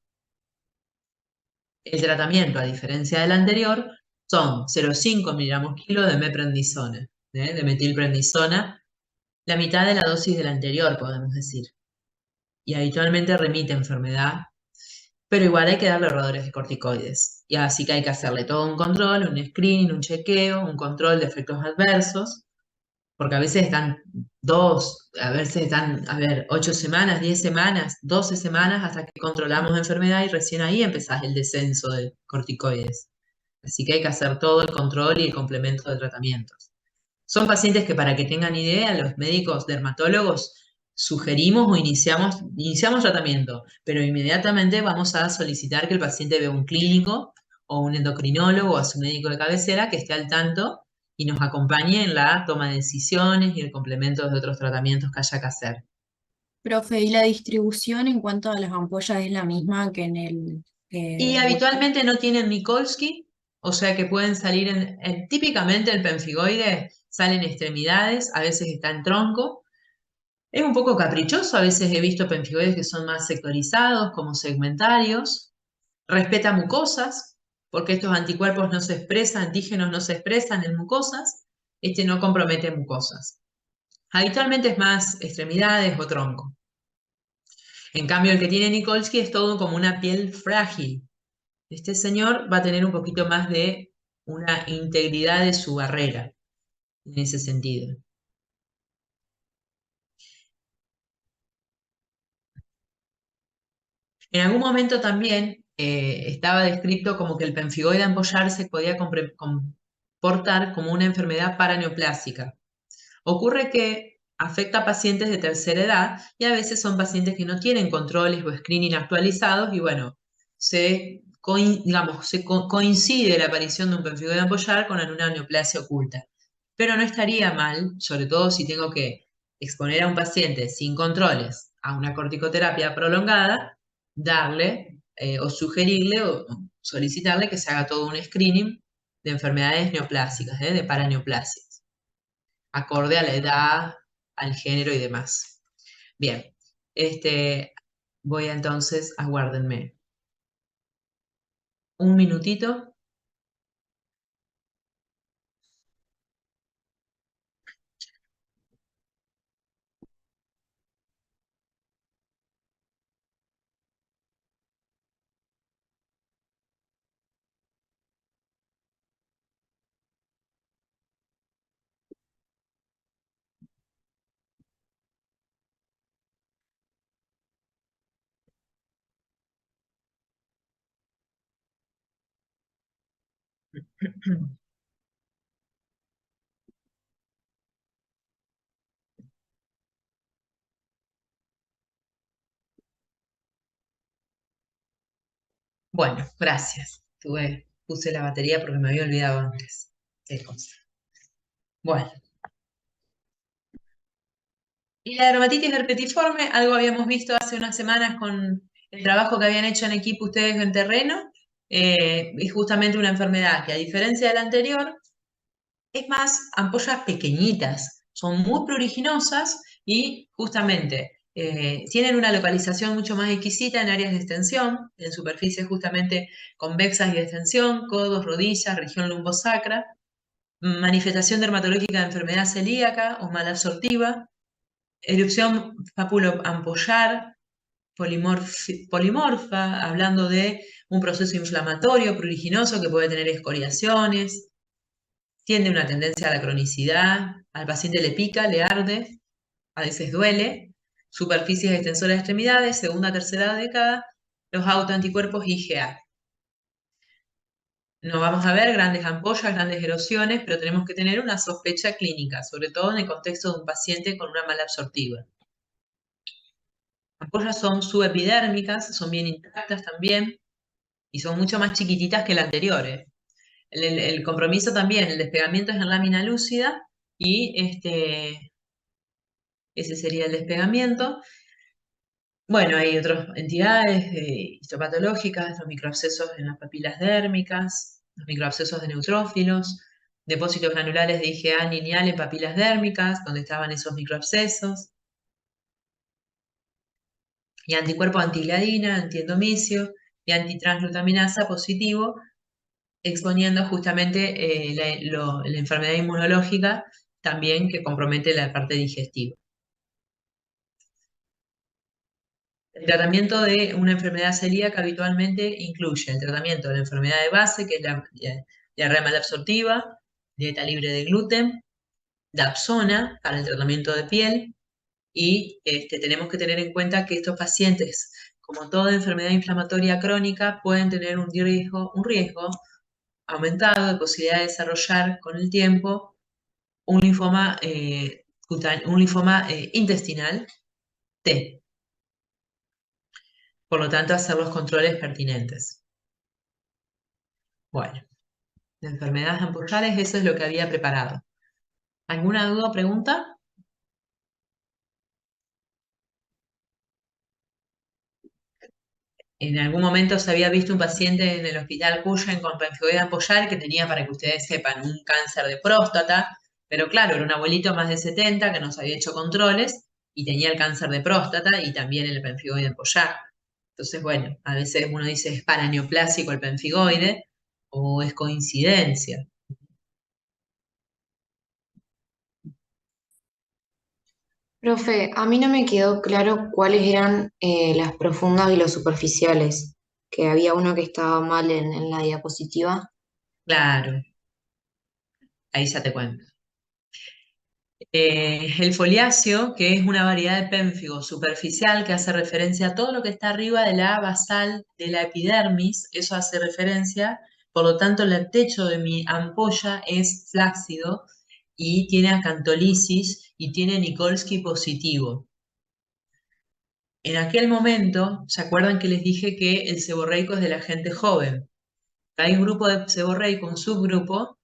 El tratamiento, a diferencia del anterior, son 0,5 miligramos kilo de meprednisona, de metilprednisona, la mitad de la dosis del anterior, podemos decir. Y habitualmente remite enfermedad, pero igual hay que darle ahorradores de corticoides. Y así que hay que hacerle todo un control, un screening, un chequeo, un control de efectos adversos, porque a veces están 8 semanas, 10 semanas, 12 semanas hasta que controlamos enfermedad y recién ahí empezás el descenso de corticoides. Así que hay que hacer todo el control y el complemento de tratamientos. Son pacientes que, para que tengan idea, los médicos dermatólogos sugerimos o iniciamos tratamiento, pero inmediatamente vamos a solicitar que el paciente vea un clínico o un endocrinólogo o a su médico de cabecera que esté al tanto y nos acompañe en la toma de decisiones y el complemento de otros tratamientos que haya que hacer. Profe, ¿y la distribución en cuanto a las ampollas es la misma que en el Y habitualmente no tienen Nikolsky, o sea que pueden salir típicamente el pemfigoide sale en extremidades, a veces está en tronco. Es un poco caprichoso, a veces he visto pemfigoides que son más sectorizados, como segmentarios. Respeta mucosas, porque estos anticuerpos no se expresan, antígenos no se expresan en mucosas. Este no compromete mucosas. Habitualmente es más extremidades o tronco. En cambio, el que tiene Nikolsky es todo como una piel frágil. Este señor va a tener un poquito más de una integridad de su barrera, en ese sentido. En algún momento también estaba descrito como que el pemfigoide ampollar se podía comportar como una enfermedad paraneoplásica. Ocurre que afecta a pacientes de tercera edad y a veces son pacientes que no tienen controles o screening actualizados y bueno, digamos, coincide la aparición de un pemfigoide ampollar con una neoplasia oculta. Pero no estaría mal, sobre todo si tengo que exponer a un paciente sin controles a una corticoterapia prolongada, darle o sugerirle o solicitarle que se haga todo un screening de enfermedades neoplásicas, de paraneoplasias acorde a la edad, al género y demás. Bien, voy entonces, aguárdenme un minutito. Bueno, gracias. Puse la batería porque me había olvidado antes. Qué cosa. Bueno, y la dermatitis herpetiforme, algo habíamos visto hace unas semanas con el trabajo que habían hecho en equipo ustedes en terreno, es justamente una enfermedad que a diferencia de la anterior, es más, ampollas pequeñitas, son muy pruriginosas y justamente tienen una localización mucho más exquisita en áreas de extensión, en superficies justamente convexas y de extensión, codos, rodillas, región lumbosacra, manifestación dermatológica de enfermedad celíaca o malabsortiva, erupción papuloampollar, polimorfa, hablando de un proceso inflamatorio pruriginoso que puede tener escoriaciones, tiende una tendencia a la cronicidad, al paciente le pica, le arde, a veces duele, superficies extensoras de extremidades, segunda, tercera década, los autoanticuerpos IgA. No vamos a ver grandes ampollas, grandes erosiones, pero tenemos que tener una sospecha clínica, sobre todo en el contexto de un paciente con una mala absortiva. Las ampollas son subepidérmicas, son bien intactas también, y son mucho más chiquititas que las anteriores. El compromiso también, el despegamiento es en lámina lúcida y ese sería el despegamiento. Bueno, hay otras entidades histopatológicas, los microabscesos en las papilas dérmicas, los microabscesos de neutrófilos, depósitos granulares de IgA lineal en papilas dérmicas, donde estaban esos microabscesos, y anticuerpo antigliadina, antiendomicio y antitransglutaminasa positivo, exponiendo justamente la enfermedad inmunológica también que compromete la parte digestiva. El tratamiento de una enfermedad celíaca habitualmente incluye el tratamiento de la enfermedad de base, que es la diarrea malabsortiva, dieta libre de gluten, Dapsona para el tratamiento de piel, y tenemos que tener en cuenta que estos pacientes, como toda enfermedad inflamatoria crónica, pueden tener un riesgo aumentado de posibilidad de desarrollar con el tiempo un linfoma, intestinal T. Por lo tanto, hacer los controles pertinentes. Bueno, de enfermedades ampollares, eso es lo que había preparado. ¿Alguna duda o pregunta? En algún momento se había visto un paciente en el hospital Cuyen con pemfigoide ampollar que tenía, para que ustedes sepan, un cáncer de próstata, pero claro, era un abuelito más de 70 que nos había hecho controles y tenía el cáncer de próstata y también el pemfigoide ampollar. Entonces, bueno, a veces uno dice es paraneoplásico el pemfigoide o es coincidencia. Profe, a mí no me quedó claro cuáles eran las profundas y los superficiales, que había uno que estaba mal en la diapositiva. Claro, ahí ya te cuento. El foliáceo, que es una variedad de pénfigo superficial que hace referencia a todo lo que está arriba de la basal de la epidermis, eso hace referencia, por lo tanto el techo de mi ampolla es flácido y tiene acantolisis y tiene Nikolsky positivo. En aquel momento, ¿se acuerdan que les dije que el seborreico es de la gente joven? Hay un grupo de seborreico, un subgrupo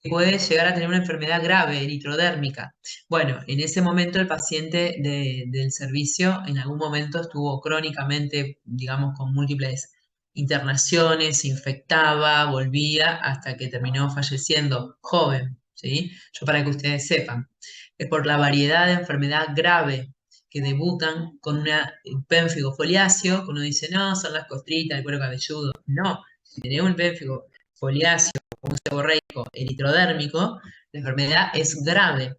que puede llegar a tener una enfermedad grave, eritrodérmica. Bueno, en ese momento el paciente del servicio en algún momento estuvo crónicamente, digamos, con múltiples internaciones, se infectaba, volvía, hasta que terminó falleciendo joven, ¿sí? Yo para que ustedes sepan, es por la variedad de enfermedad grave que debutan con un pénfigo foliáceo, que uno dice, no, son las costritas, el cuero cabelludo. No, si tenés un pénfigo foliáceo, un seborreico eritrodérmico, la enfermedad es grave.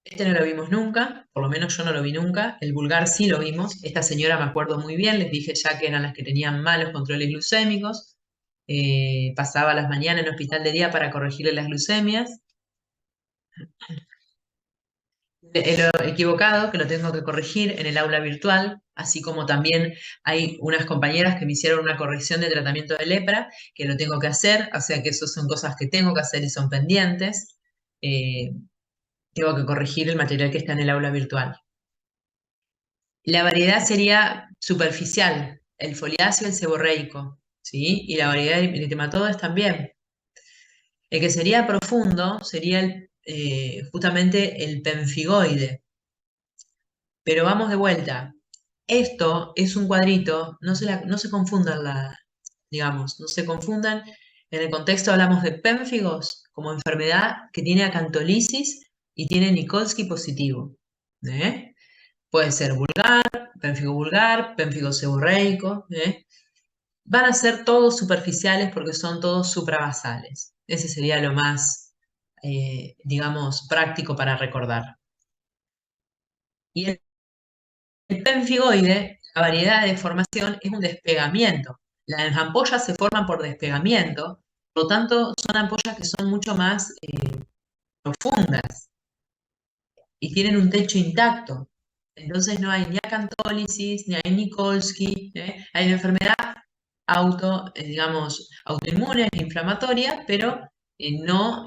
Este no lo vimos nunca, por lo menos yo no lo vi nunca. El vulgar sí lo vimos. Esta señora me acuerdo muy bien, les dije ya que eran las que tenían malos controles glucémicos. Pasaba las mañanas en hospital de día para corregirle las glucemias. Lo equivocado, que lo tengo que corregir en el aula virtual, así como también hay unas compañeras que me hicieron una corrección de tratamiento de lepra, que lo tengo que hacer, o sea que eso son cosas que tengo que hacer y son pendientes. Eh, Tengo que corregir el material que está en el aula virtual. La variedad sería superficial, el foliáceo, el seborreico, ¿sí? Y la variedad de eritematodes también. El que sería profundo sería justamente el penfigoide. Pero vamos de vuelta. Esto es un cuadrito, no se confundan digamos, no se confundan. En el contexto hablamos de pénfigos como enfermedad que tiene acantolisis y tiene Nikolsky positivo. ¿Eh? Puede ser vulgar, pénfigo seborreico. Van a ser todos superficiales porque son todos suprabasales. Ese sería lo más, digamos, práctico para recordar. Y el pénfigoide, la variedad de formación es un despegamiento. Las ampollas se forman por despegamiento, por lo tanto son ampollas que son mucho más profundas y tienen un techo intacto. Entonces no hay ni acantólisis, ni hay Nikolsky, hay una enfermedad digamos, autoinmune, inflamatoria, pero no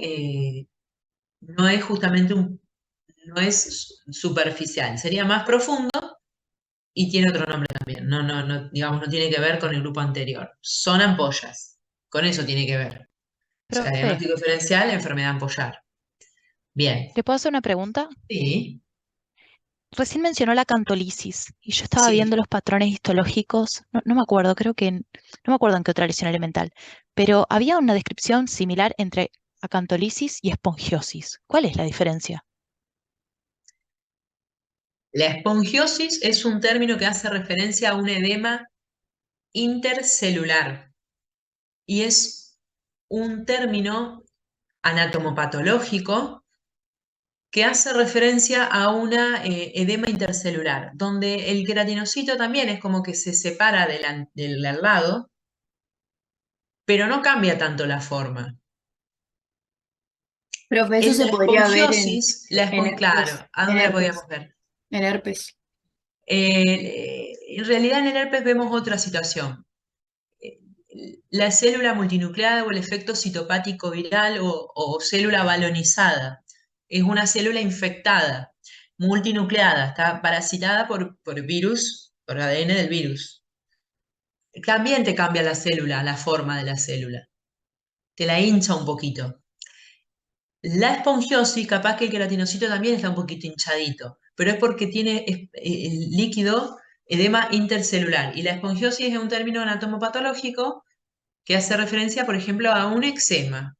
es justamente no es superficial, sería más profundo. Y tiene otro nombre también, digamos, no tiene que ver con el grupo anterior. Son ampollas, con eso tiene que ver. O sea, Profe, diagnóstico diferencial, enfermedad ampollar. Bien, ¿le puedo hacer una pregunta? sí, Recién mencionó la cantolisis y yo estaba sí. viendo los patrones histológicos, no me acuerdo, no me acuerdo en qué otra lesión elemental, pero había una descripción similar entre acantolisis y espongiosis. ¿Cuál es la diferencia? La espongiosis es un término que hace referencia a un edema intercelular y es un término anatomopatológico que hace referencia a una edema intercelular, donde el queratinocito también es como que se separa del al lado, pero no cambia tanto la forma. Profe, eso En se la podría ver espongiosis, en claro, herpes, ¿a en dónde la podíamos herpes, ver? en herpes. En realidad en el herpes vemos otra situación. Eh, La célula multinucleada o el efecto citopático viral o célula balonizada es una célula infectada, multinucleada, está parasitada por virus, por ADN del virus. También te cambia la célula, la forma de la célula, te la hincha un poquito. La espongiosis, capaz que el queratinocito también está un poquito hinchadito, pero es porque tiene el líquido edema intercelular. Y la espongiosis es un término anatomopatológico que hace referencia, por ejemplo, a un eczema.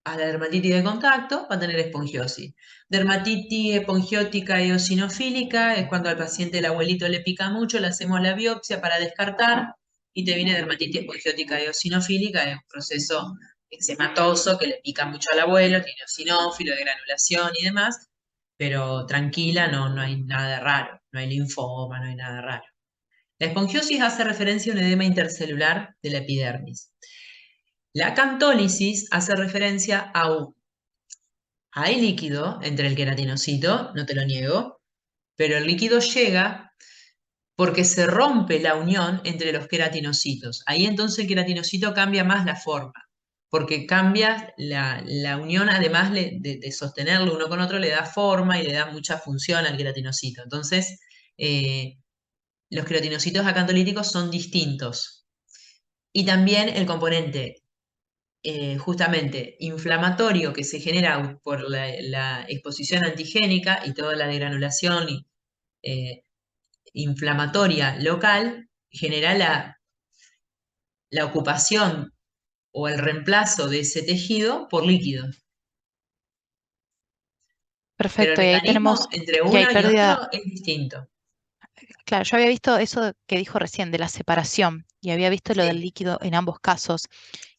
A la dermatitis de contacto va a tener espongiosis. Dermatitis espongiótica eosinofílica es cuando al paciente el abuelito le pica mucho, le hacemos la biopsia para descartar y te viene dermatitis espongiótica eosinofílica, es un proceso eczematoso que le pica mucho al abuelo, tiene eosinófilo, de granulación y demás, pero tranquila, no hay nada raro, no hay linfoma, no hay nada raro. La espongiosis hace referencia a un edema intercelular de la epidermis. La acantólisis hace referencia a hay líquido entre el queratinocito, no te lo niego, pero el líquido llega porque se rompe la unión entre los queratinocitos. Ahí entonces el queratinocito cambia más la forma, porque cambia la unión, además de sostenerlo uno con otro, le da forma y le da mucha función al queratinocito. Entonces, los queratinocitos acantolíticos son distintos. Y también el componente justamente inflamatorio que se genera por la exposición antigénica y toda la degranulación inflamatoria local genera la ocupación o el reemplazo de ese tejido por líquido. Pero el Perfecto, y ahí tenemos mecanismo entre que hay uno y pérdida. otro es distinto. Claro, yo había visto eso que dijo recién de la separación y había visto lo del Sí, líquido en ambos casos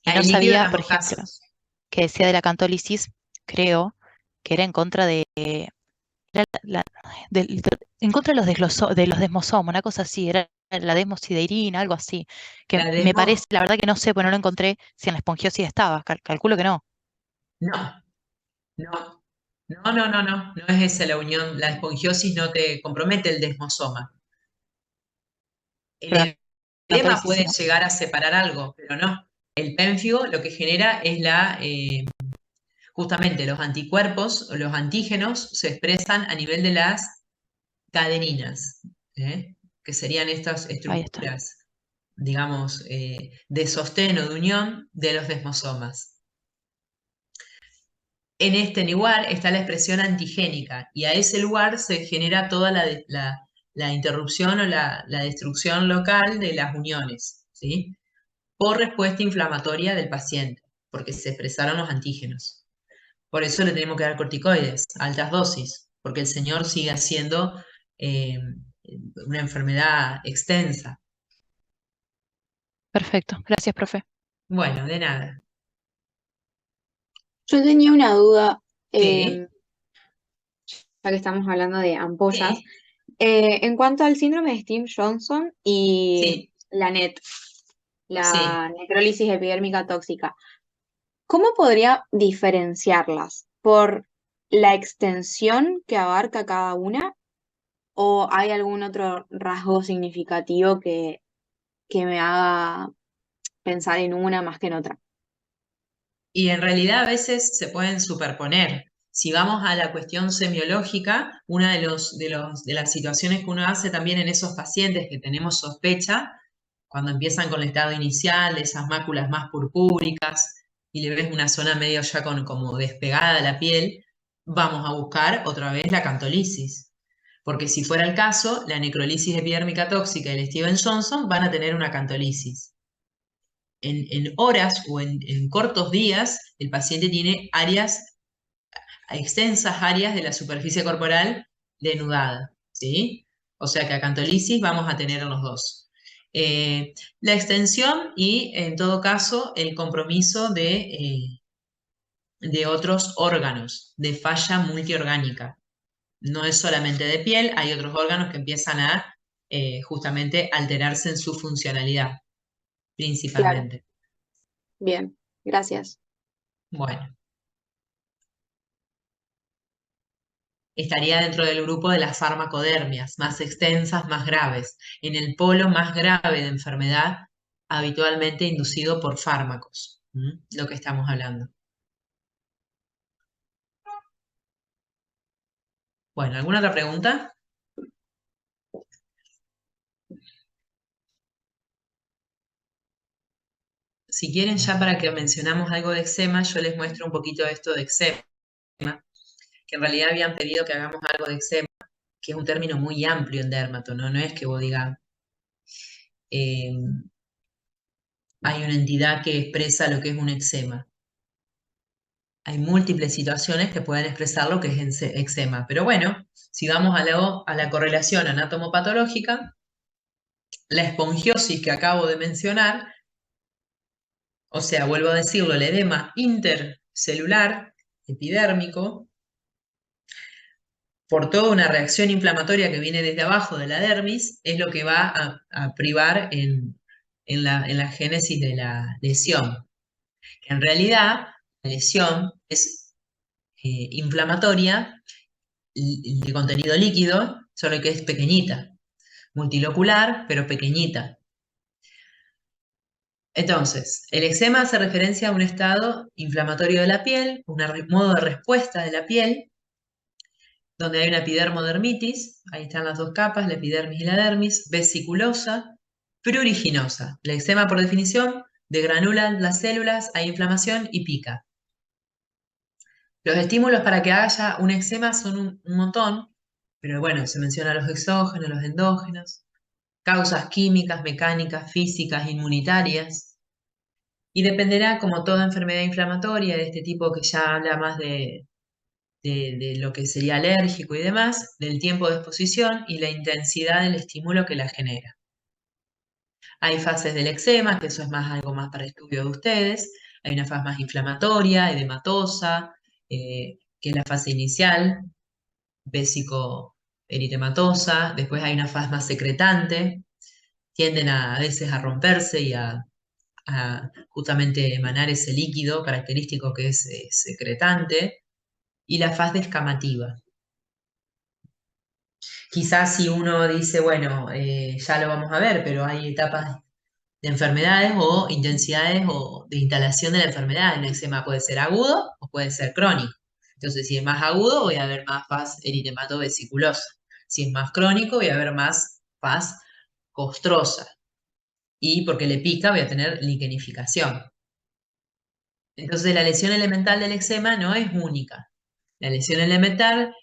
y no hay líquido en sabía, por ambos ejemplo, casos. que decía de la cantólisis, creo que era en contra de, era en contra de los, de los desmosomos, una cosa así, era la desmosideirina, algo así, que La me parece, desmo, la verdad que no sé, pues no lo encontré si en la esponjiosis estaba, calculo que no. no, no, no es esa la unión. La esponjiosis no te compromete el desmosoma. Pero la El edema cantólisis sí, puede ¿no? llegar a separar algo, pero no. El pénfigo lo que genera es justamente los anticuerpos, o los antígenos, se expresan a nivel de las cadeninas, ¿eh? Que serían estas Ahí está. estructuras, digamos, de sostén o de unión de los desmosomas. En este lugar está la expresión antigénica y a ese lugar se genera toda la interrupción o la destrucción local de las uniones, ¿sí? Por respuesta inflamatoria del paciente, porque se expresaron los antígenos. Por eso le tenemos que dar corticoides, altas dosis, porque el señor sigue haciendo eh, una enfermedad extensa. Perfecto, gracias, profe. Bueno, de nada. Yo tenía una duda, Sí, ya que estamos hablando de ampollas, sí, en cuanto al síndrome de Stevens-Johnson y sí, la NET, sí. la necrólisis epidérmica tóxica, ¿cómo podría diferenciarlas? ¿Por la extensión que abarca cada una o hay algún otro rasgo significativo que me haga pensar en una más que en otra? Y en realidad a veces se pueden superponer. Si vamos a la cuestión semiológica, una de las situaciones que uno hace también en esos pacientes que tenemos sospecha, cuando empiezan con el estado inicial, esas máculas más purpúricas, y le ves una zona medio ya como despegada de la piel, vamos a buscar otra vez la cantolisis. Porque si fuera el caso, la necrolisis epidérmica tóxica y el Steven Johnson van a tener una cantolisis. En horas o en cortos días, el paciente tiene extensas áreas de la superficie corporal denudada, ¿sí? O sea que acantolisis vamos a tener en los dos. La extensión y, en todo caso, el compromiso de otros órganos, de falla multiorgánica. No es solamente de piel, hay otros órganos que empiezan a justamente alterarse en su funcionalidad, Claro, principalmente. bien, gracias. Bueno. Estaría dentro del grupo de las farmacodermias, más extensas, más graves, en el polo más grave de enfermedad, habitualmente inducido por fármacos, lo que estamos hablando. Bueno, ¿alguna otra pregunta? Si quieren, ya para que mencionamos algo de eczema, yo les muestro un poquito esto de eczema, que en realidad habían pedido que hagamos algo de eczema, que es un término muy amplio en dermato, ¿no? No es que vos digas, eh, hay una entidad que expresa lo que es un eczema. Hay múltiples situaciones que pueden expresar lo que es eczema. Pero bueno, si vamos a la correlación anatomopatológica, la esponjiosis que acabo de mencionar, o sea, vuelvo a decirlo, el edema intercelular epidérmico, por toda una reacción inflamatoria que viene desde abajo de la dermis, es lo que va a privar en la génesis de la lesión. En realidad, la lesión es inflamatoria de contenido líquido, solo que es pequeñita, multilocular, pero pequeñita. Entonces, el eczema hace referencia a un estado inflamatorio de la piel, un modo de respuesta de la piel, donde hay una epidermodermitis, ahí están las dos capas, la epidermis y la dermis, vesiculosa, pruriginosa. El eczema, por definición, degranulan las células, hay inflamación y pica. Los estímulos para que haya un eczema son un montón, pero bueno, se mencionan los exógenos, los endógenos, causas químicas, mecánicas, físicas, inmunitarias, y dependerá, como toda enfermedad inflamatoria de este tipo que ya habla más de lo que sería alérgico y demás, del tiempo de exposición y la intensidad del estímulo que la genera. Hay fases del eczema, que eso es más algo más para estudio de ustedes. Hay una fase más inflamatoria, edematosa, que es la fase inicial, vésico-eritematosa. Después hay una fase más secretante, tienden a veces a romperse y a justamente emanar ese líquido característico que es secretante. Y la fase descamativa. Quizás si uno dice, bueno, ya lo vamos a ver, pero hay etapas de enfermedades o intensidades o de instalación de la enfermedad. El eczema puede ser agudo o puede ser crónico. Entonces, si es más agudo, voy a ver más faz eritematoso-vesiculosa. Si es más crónico, voy a ver más faz costrosa. Y porque le pica, voy a tener liquenificación. Entonces, la lesión elemental del eczema no es única. La lesión elemental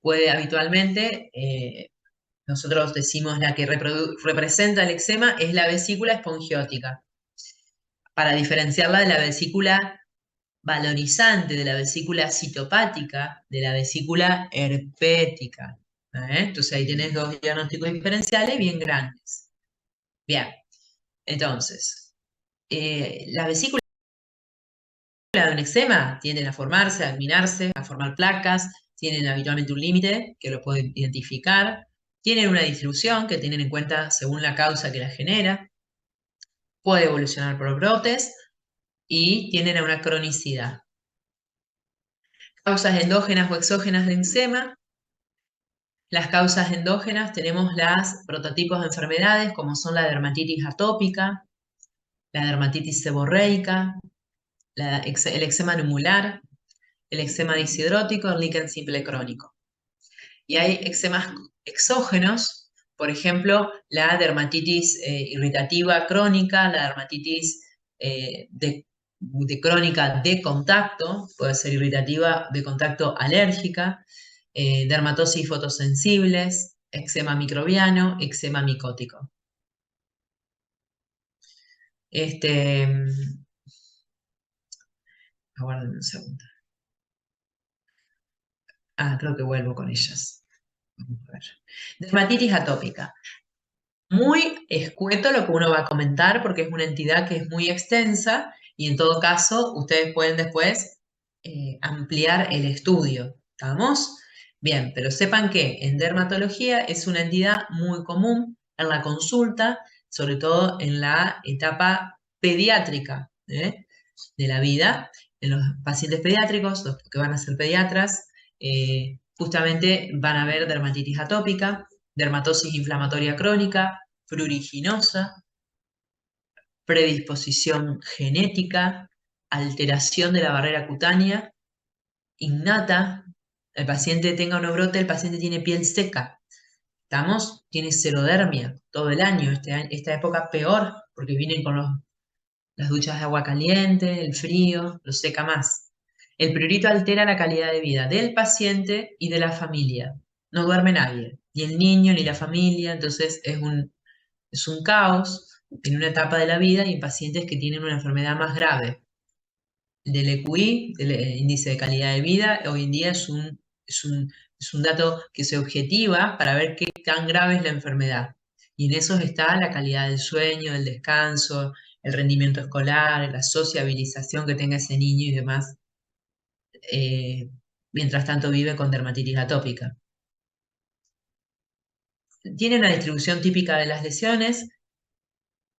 puede habitualmente, nosotros decimos la que representa el eczema es la vesícula espongiótica, para diferenciarla de la vesícula valorizante, de la vesícula citopática, de la vesícula herpética. Entonces ahí tenés dos diagnósticos diferenciales bien grandes. Bien, entonces, la vesícula de un eczema tienden a formarse, a minarse, a formar placas, tienen habitualmente un límite que lo pueden identificar, tienen una distribución que tienen en cuenta según la causa que la genera, puede evolucionar por brotes y tienen una cronicidad. Causas endógenas o exógenas de eczema. Las causas endógenas tenemos las prototipos de enfermedades como son la dermatitis atópica, la dermatitis seborreica, el eczema numular, el eczema disidrótico, el líquen simple crónico. Y hay eczemas exógenos, por ejemplo, la dermatitis irritativa crónica, la dermatitis de crónica de contacto, puede ser irritativa de contacto alérgica, dermatosis fotosensibles, eczema microbiano, eczema micótico. Aguarden un segundo. Creo que vuelvo con ellas. Vamos a ver. Dermatitis atópica. Muy escueto lo que uno va a comentar porque es una entidad que es muy extensa y en todo caso ustedes pueden después ampliar el estudio. ¿Estamos? Bien, pero sepan que en dermatología es una entidad muy común en la consulta, sobre todo en la etapa pediátrica de la vida. En los pacientes pediátricos, los que van a ser pediatras, justamente van a ver dermatitis atópica, dermatosis inflamatoria crónica, pruriginosa, predisposición genética, alteración de la barrera cutánea, innata. El paciente tenga un brote, el paciente tiene piel seca. ¿Estamos? Tiene xerodermia todo el año. Esta época peor, porque vienen con las duchas de agua caliente, el frío, lo seca más. El prurito altera la calidad de vida del paciente y de la familia. No duerme nadie, ni el niño ni la familia, entonces es un caos en una etapa de la vida y en pacientes que tienen una enfermedad más grave. El del EQI, el índice de calidad de vida, hoy en día es un dato que se objetiva para ver qué tan grave es la enfermedad. Y en eso está la calidad del sueño, del descanso, el rendimiento escolar, la sociabilización que tenga ese niño y demás, mientras tanto vive con dermatitis atópica. Tiene una distribución típica de las lesiones,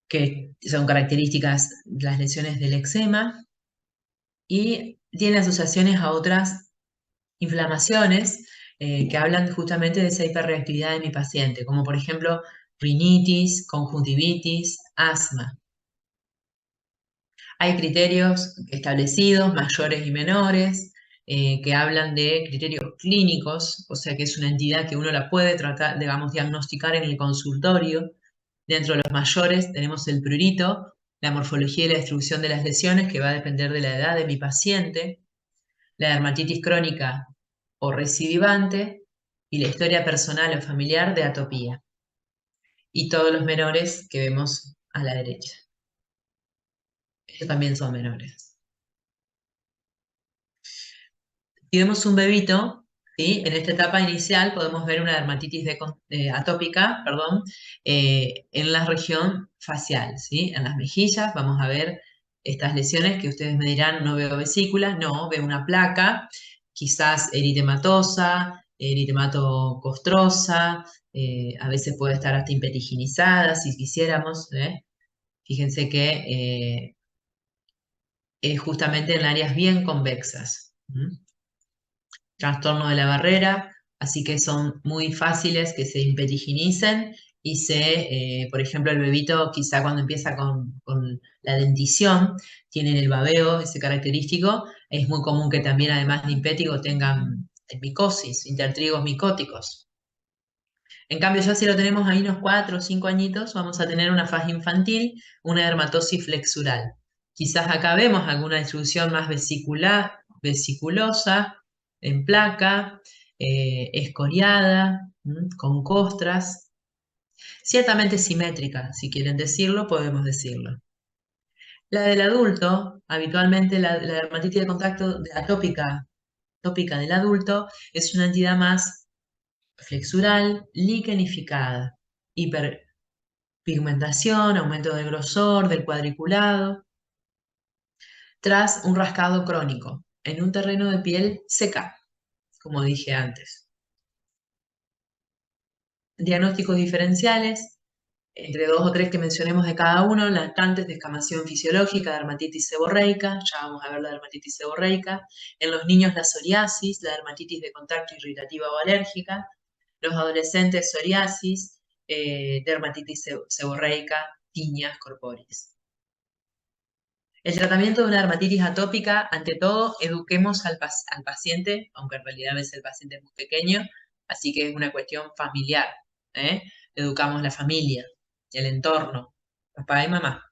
que son características de las lesiones del eczema. y tiene asociaciones a otras inflamaciones que hablan justamente de esa hiperreactividad de mi paciente, como por ejemplo rinitis, conjuntivitis, asma. Hay criterios establecidos, mayores y menores, que hablan de criterios clínicos, o sea que es una entidad que uno la puede tratar, digamos, diagnosticar en el consultorio. Dentro de los mayores tenemos el prurito, la morfología y la distribución de las lesiones, que va a depender de la edad de mi paciente, la dermatitis crónica o recidivante, y la historia personal o familiar de atopía. Y todos los menores que vemos a la derecha. Ellos también son menores. Si vemos un bebito, ¿sí? En esta etapa inicial podemos ver una dermatitis atópica, perdón, en la región facial, ¿sí? En las mejillas vamos a ver estas lesiones que ustedes me dirán, no veo vesícula, no, veo una placa, quizás eritematosa, eritematocostosa, a veces puede estar hasta impetiginizada, si quisiéramos, ¿eh? Fíjense que es justamente en áreas bien convexas. Trastorno de la barrera, así que son muy fáciles que se impetiginicen y por ejemplo, el bebito quizá cuando empieza con la dentición, tienen el babeo, ese característico, es muy común que también además de impétigo tengan micosis, intertrigos micóticos. En cambio, ya si lo tenemos ahí unos 4 o 5 añitos, vamos a tener una faja infantil, una dermatosis flexural. Quizás acá vemos alguna distribución más vesiculosa, en placa, escoriada, con costras, ciertamente simétrica, si quieren decirlo, podemos decirlo. La del adulto, habitualmente la dermatitis de contacto atópica del adulto, es una entidad más flexural, liquenificada, hiperpigmentación, aumento del grosor, del cuadriculado, tras un rascado crónico, en un terreno de piel seca, como dije antes. Diagnósticos diferenciales, entre 2 o 3 que mencionemos de cada uno: lactantes, descamación fisiológica, dermatitis seborreica, ya vamos a ver la dermatitis seborreica. En los niños la psoriasis, la dermatitis de contacto irritativa o alérgica. Los adolescentes psoriasis, dermatitis seborreica, tiñas corpóreas. El tratamiento de una dermatitis atópica, ante todo, eduquemos al paciente, aunque en realidad a veces el paciente es muy pequeño, así que es una cuestión familiar. Educamos la familia, el entorno, papá y mamá.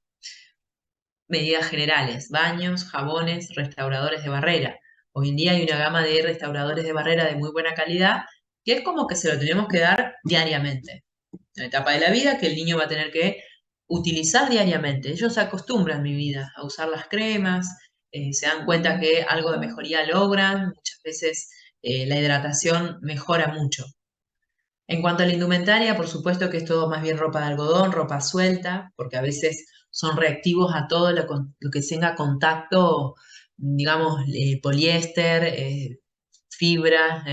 Medidas generales: baños, jabones, restauradores de barrera. Hoy en día hay una gama de restauradores de barrera de muy buena calidad, que es como que se lo tenemos que dar diariamente. Una etapa de la vida que el niño va a tener que utilizar diariamente. Ellos se acostumbran, mi vida, a usar las cremas, se dan cuenta que algo de mejoría logran, muchas veces la hidratación mejora mucho. En cuanto a la indumentaria, por supuesto que es todo más bien ropa de algodón, ropa suelta, porque a veces son reactivos a todo lo que tenga contacto, digamos, poliéster, fibra,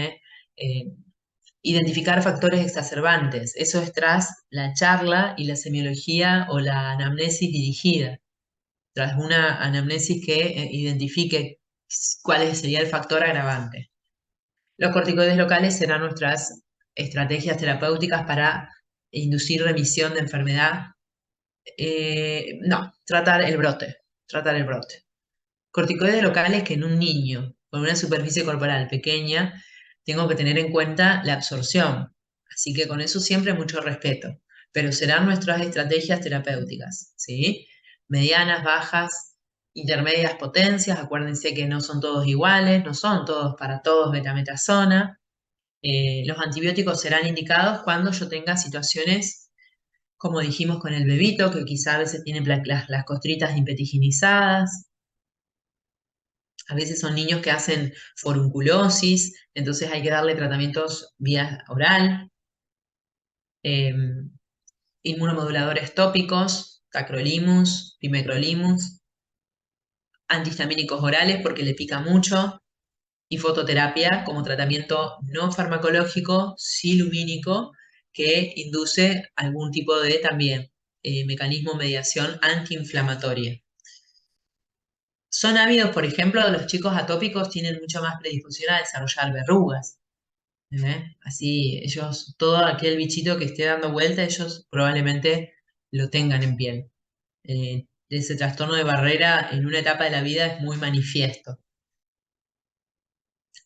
identificar factores exacerbantes. Eso es tras la charla y la semiología o la anamnesis dirigida. Tras una anamnesis que identifique cuál sería el factor agravante. Los corticoides locales serán nuestras estrategias terapéuticas para inducir remisión de enfermedad. No, tratar el brote. Corticoides locales que en un niño con una superficie corporal pequeña tengo que tener en cuenta la absorción. Así que con eso siempre mucho respeto. Pero serán nuestras estrategias terapéuticas, ¿sí? Medianas, bajas, intermedias potencias. Acuérdense que no son todos iguales, no son todos para todos betametasona. Los antibióticos serán indicados cuando yo tenga situaciones, como dijimos con el bebito, que quizá a veces tienen las costritas impetiginizadas. A veces son niños que hacen forunculosis, entonces hay que darle tratamientos vía oral. Inmunomoduladores tópicos, tacrolimus, pimecrolimus. Antihistamínicos orales porque le pica mucho. Y fototerapia como tratamiento no farmacológico, sí lumínico, que induce algún tipo de también mecanismo de mediación antiinflamatoria. Son ávidos, por ejemplo, los chicos atópicos tienen mucho más predisposición a desarrollar verrugas. Así, ellos, todo aquel bichito que esté dando vuelta, ellos probablemente lo tengan en piel. Ese trastorno de barrera en una etapa de la vida es muy manifiesto.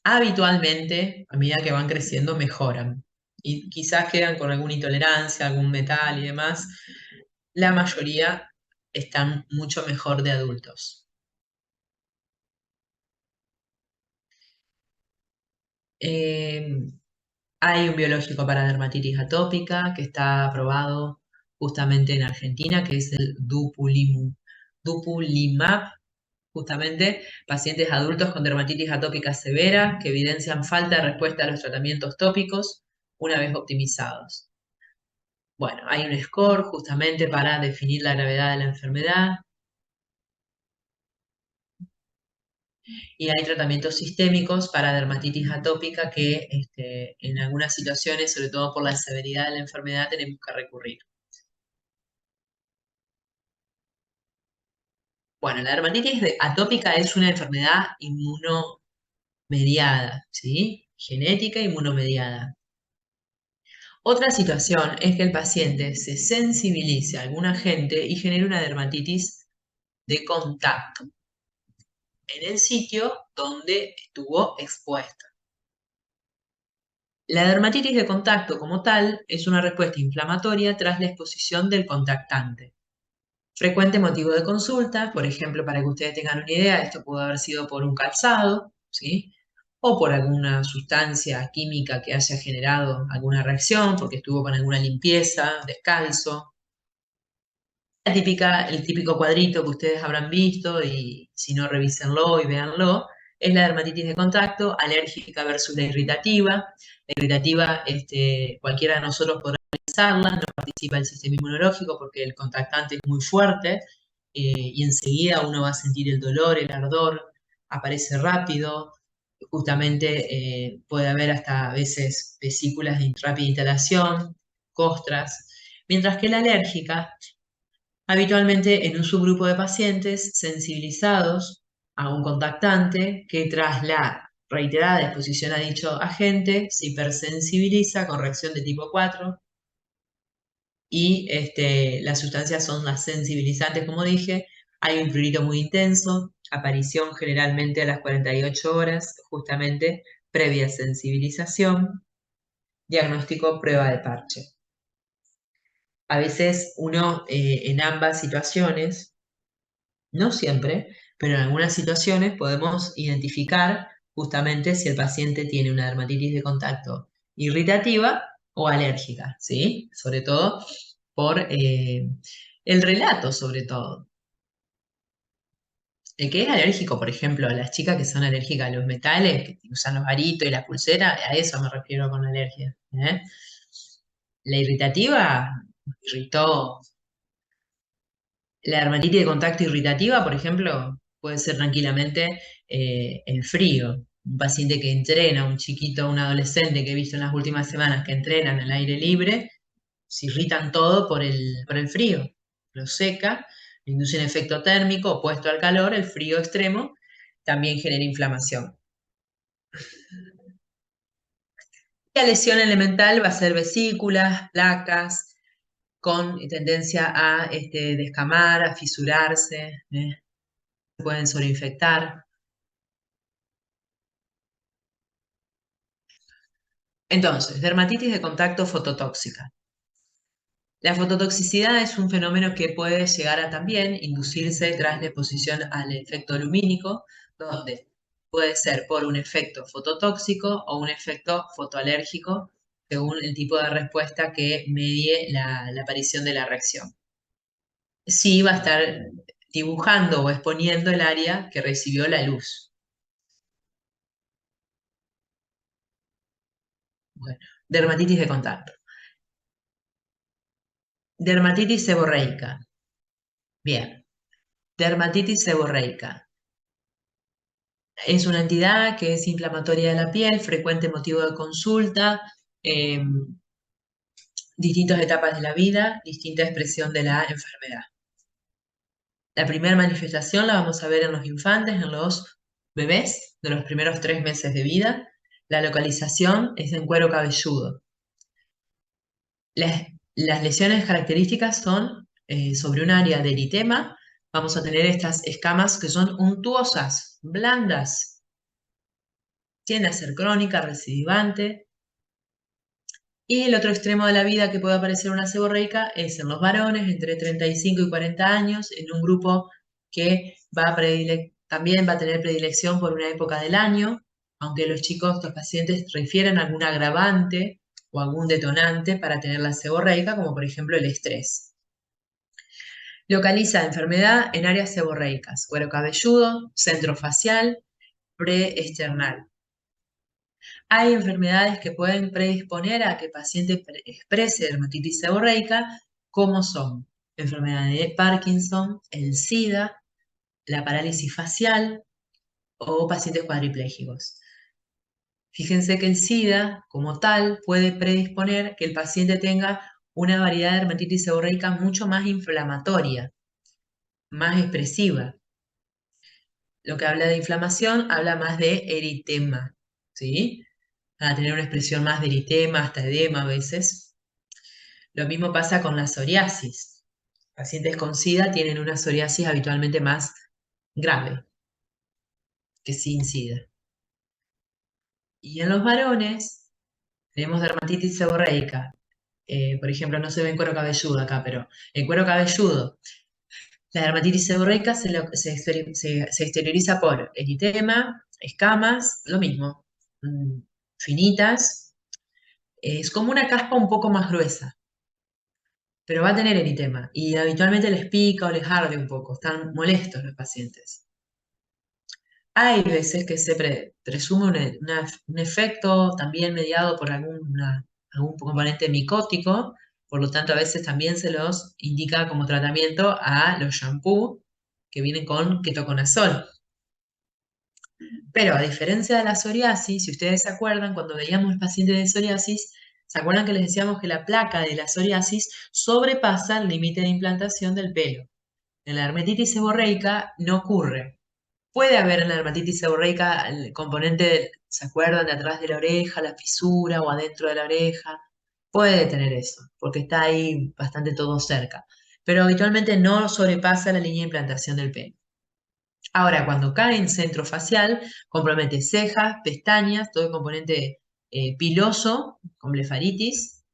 Habitualmente, a medida que van creciendo, mejoran. Y quizás quedan con alguna intolerancia, algún metal y demás. La mayoría están mucho mejor de adultos. Hay un biológico para dermatitis atópica que está aprobado justamente en Argentina, que es el Dupulimab, justamente pacientes adultos con dermatitis atópica severa que evidencian falta de respuesta a los tratamientos tópicos una vez optimizados. Bueno, hay un score justamente para definir la gravedad de la enfermedad y hay tratamientos sistémicos para dermatitis atópica que en algunas situaciones, sobre todo por la severidad de la enfermedad, tenemos que recurrir. Bueno, la dermatitis atópica es una enfermedad inmunomediada, ¿sí? Genética inmunomediada. Otra situación es que el paciente se sensibilice a algún agente y genere una dermatitis de contacto en el sitio donde estuvo expuesto. La dermatitis de contacto como tal es una respuesta inflamatoria tras la exposición del contactante. Frecuente motivo de consulta, por ejemplo, para que ustedes tengan una idea, esto pudo haber sido por un calzado, ¿sí? O por alguna sustancia química que haya generado alguna reacción, porque estuvo con alguna limpieza, descalzo. El típico cuadrito que ustedes habrán visto, y si no, revísenlo y véanlo, es la dermatitis de contacto, alérgica versus la irritativa. La irritativa, cualquiera de nosotros podrá realizarla, no participa el sistema inmunológico porque el contactante es muy fuerte, y enseguida uno va a sentir el dolor, el ardor, aparece rápido, justamente puede haber hasta a veces vesículas de rápida instalación, costras, mientras que la alérgica, habitualmente en un subgrupo de pacientes sensibilizados a un contactante que tras la reiterada exposición a dicho agente se hipersensibiliza con reacción de tipo 4 y las sustancias son las sensibilizantes, como dije. Hay un prurito muy intenso, aparición generalmente a las 48 horas, justamente previa sensibilización, diagnóstico prueba de parche. A veces uno en ambas situaciones, no siempre, pero en algunas situaciones podemos identificar justamente si el paciente tiene una dermatitis de contacto irritativa o alérgica, ¿sí? Sobre todo por el relato, sobre todo. El que es alérgico, por ejemplo, a las chicas que son alérgicas a los metales, que usan los aritos y las pulseras, a eso me refiero con alergia. La irritativa irritó. La dermatitis de contacto irritativa, por ejemplo, puede ser tranquilamente el frío. Un paciente que entrena, un chiquito, un adolescente que he visto en las últimas semanas que entrenan al aire libre, se irritan todo por el frío. Lo seca, induce un efecto térmico opuesto al calor, el frío extremo también genera inflamación. La lesión elemental va a ser vesículas, placas, con tendencia a descamar, a fisurarse, se pueden sobreinfectar. Entonces, dermatitis de contacto fototóxica. La fototoxicidad es un fenómeno que puede llegar a también inducirse tras la exposición al efecto lumínico, donde puede ser por un efecto fototóxico o un efecto fotoalérgico, según el tipo de respuesta que medie la aparición de la reacción. Sí va a estar dibujando o exponiendo el área que recibió la luz. Bueno, dermatitis de contacto. Dermatitis seborreica. Bien, dermatitis seborreica. Es una entidad que es inflamatoria de la piel, frecuente motivo de consulta, distintas etapas de la vida, distinta expresión de la enfermedad. La primera manifestación la vamos a ver en los infantes, en los bebés de los primeros 3 meses de vida. La localización es en cuero cabelludo. Las lesiones características son sobre un área de eritema. Vamos a tener estas escamas que son untuosas, blandas. Tiende a ser crónica, recidivante. Y el otro extremo de la vida que puede aparecer una seborreica es en los varones entre 35 y 40 años, en un grupo que también va a tener predilección por una época del año, aunque los pacientes refieren a algún agravante o algún detonante para tener la seborreica, como por ejemplo el estrés. Localiza enfermedad en áreas seborreicas, cuero cabelludo, centro facial, preesternal. Hay enfermedades que pueden predisponer a que el paciente exprese dermatitis seborreica, como son enfermedad de Parkinson, el SIDA, la parálisis facial o pacientes cuadriplégicos. Fíjense que el SIDA, como tal, puede predisponer que el paciente tenga una variedad de dermatitis seborreica mucho más inflamatoria, más expresiva. Lo que habla de inflamación habla más de eritema, ¿sí? Van a tener una expresión más de eritema, hasta edema a veces. Lo mismo pasa con la psoriasis. Pacientes con SIDA tienen una psoriasis habitualmente más grave que sin SIDA. Y en los varones tenemos dermatitis seborreica. Por ejemplo, no se ve en cuero cabelludo acá, pero en cuero cabelludo la dermatitis seborreica se exterioriza por eritema, escamas, lo mismo, finitas. Es como una caspa un poco más gruesa, pero va a tener eritema y habitualmente les pica o les arde un poco, están molestos los pacientes. Hay veces que se presume un efecto también mediado por algún componente micótico, por lo tanto a veces también se los indica como tratamiento a los shampoos que vienen con ketoconazol. Pero a diferencia de la psoriasis, si ustedes se acuerdan, cuando veíamos los pacientes de psoriasis, ¿se acuerdan que les decíamos que la placa de la psoriasis sobrepasa el límite de implantación del pelo? En la dermatitis seborreica no ocurre. Puede haber en la dermatitis seborreica el componente, ¿se acuerdan? De atrás de la oreja, la fisura o adentro de la oreja. Puede tener eso, porque está ahí bastante todo cerca. Pero habitualmente no sobrepasa la línea de implantación del pelo. Ahora, cuando cae en centro facial, compromete cejas, pestañas, todo el componente piloso, con blefaritis,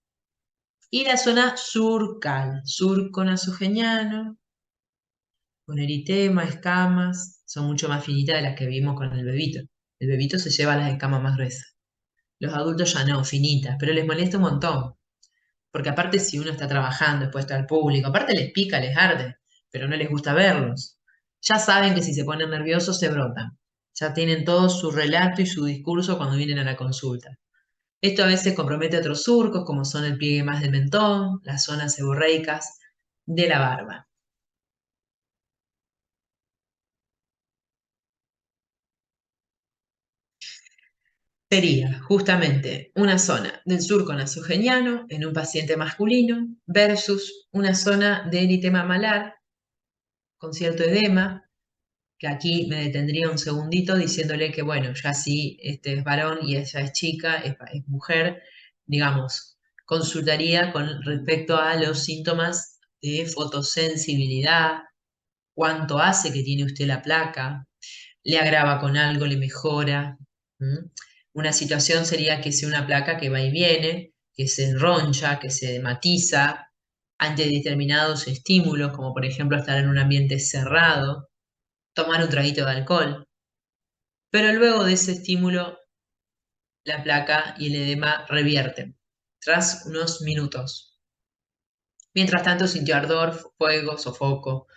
y la zona surcal, surco nasogeniano, con eritema, escamas, son mucho más finitas de las que vimos con el bebito. El bebito se lleva las escamas más gruesas. Los adultos ya no, finitas, pero les molesta un montón. Porque aparte si uno está trabajando, expuesto al público, aparte les pica, les arde, pero no les gusta verlos. Ya saben que si se ponen nerviosos se brotan. Ya tienen todo su relato y su discurso cuando vienen a la consulta. Esto a veces compromete otros surcos, como son el pliegue más del mentón, las zonas seborreicas de la barba. Sería justamente una zona del surco nasogeniano en un paciente masculino versus una zona de eritema malar con cierto edema, que aquí me detendría un segundito diciéndole que, bueno, ya si este es varón y ella es chica, es mujer, digamos, consultaría con respecto a los síntomas de fotosensibilidad, cuánto hace que tiene usted la placa, le agrava con algo, le mejora. Una situación sería que sea una placa que va y viene, que se enroncha, que se matiza ante determinados estímulos, como por ejemplo estar en un ambiente cerrado, tomar un traguito de alcohol. Pero luego de ese estímulo, la placa y el edema revierten, tras unos minutos. Mientras tanto sintió ardor, fuego, sofoco,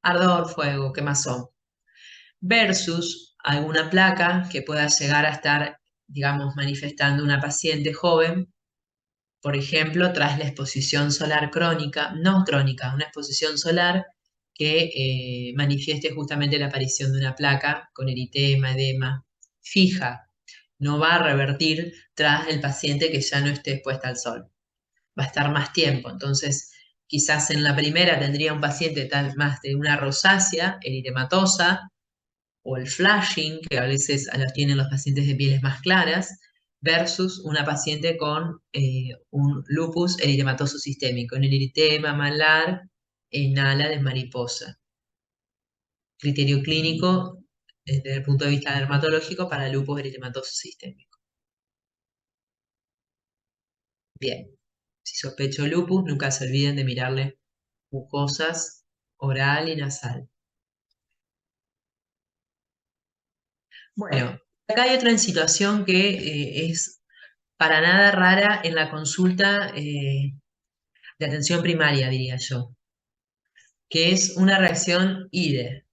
ardor, fuego, quemazón. Versus alguna placa que pueda llegar a estar, digamos, manifestando una paciente joven, por ejemplo, tras la exposición solar crónica, no crónica, una exposición solar que manifieste justamente la aparición de una placa con eritema, edema, fija. No va a revertir tras el paciente que ya no esté expuesta al sol. Va a estar más tiempo. Entonces, Quizás en la primera tendría un paciente tal más de una rosácea, eritematosa, o el flashing, que a veces los tienen los pacientes de pieles más claras, versus una paciente con un lupus eritematoso sistémico, un eritema malar en ala de mariposa. Criterio clínico desde el punto de vista dermatológico para lupus eritematoso sistémico. Bien, si sospecho lupus, nunca se olviden de mirarle mucosas oral y nasal. Bueno, acá hay otra situación que es para nada rara en la consulta de atención primaria, diría yo, que es una reacción IDE,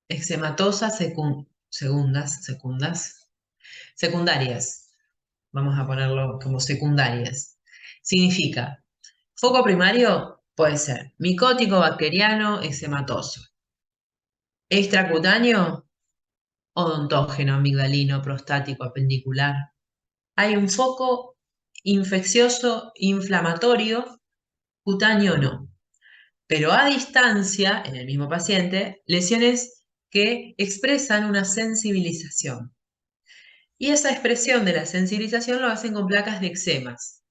eczematosa secundarias. Vamos a ponerlo como secundarias. Significa, foco primario puede ser micótico, bacteriano, eczematoso. Extracutáneo, odontógeno, amigdalino, prostático, apendicular. Hay un foco infeccioso, inflamatorio, cutáneo no. Pero a distancia, en el mismo paciente, lesiones que expresan una sensibilización. Y esa expresión de la sensibilización lo hacen con placas de eczemas,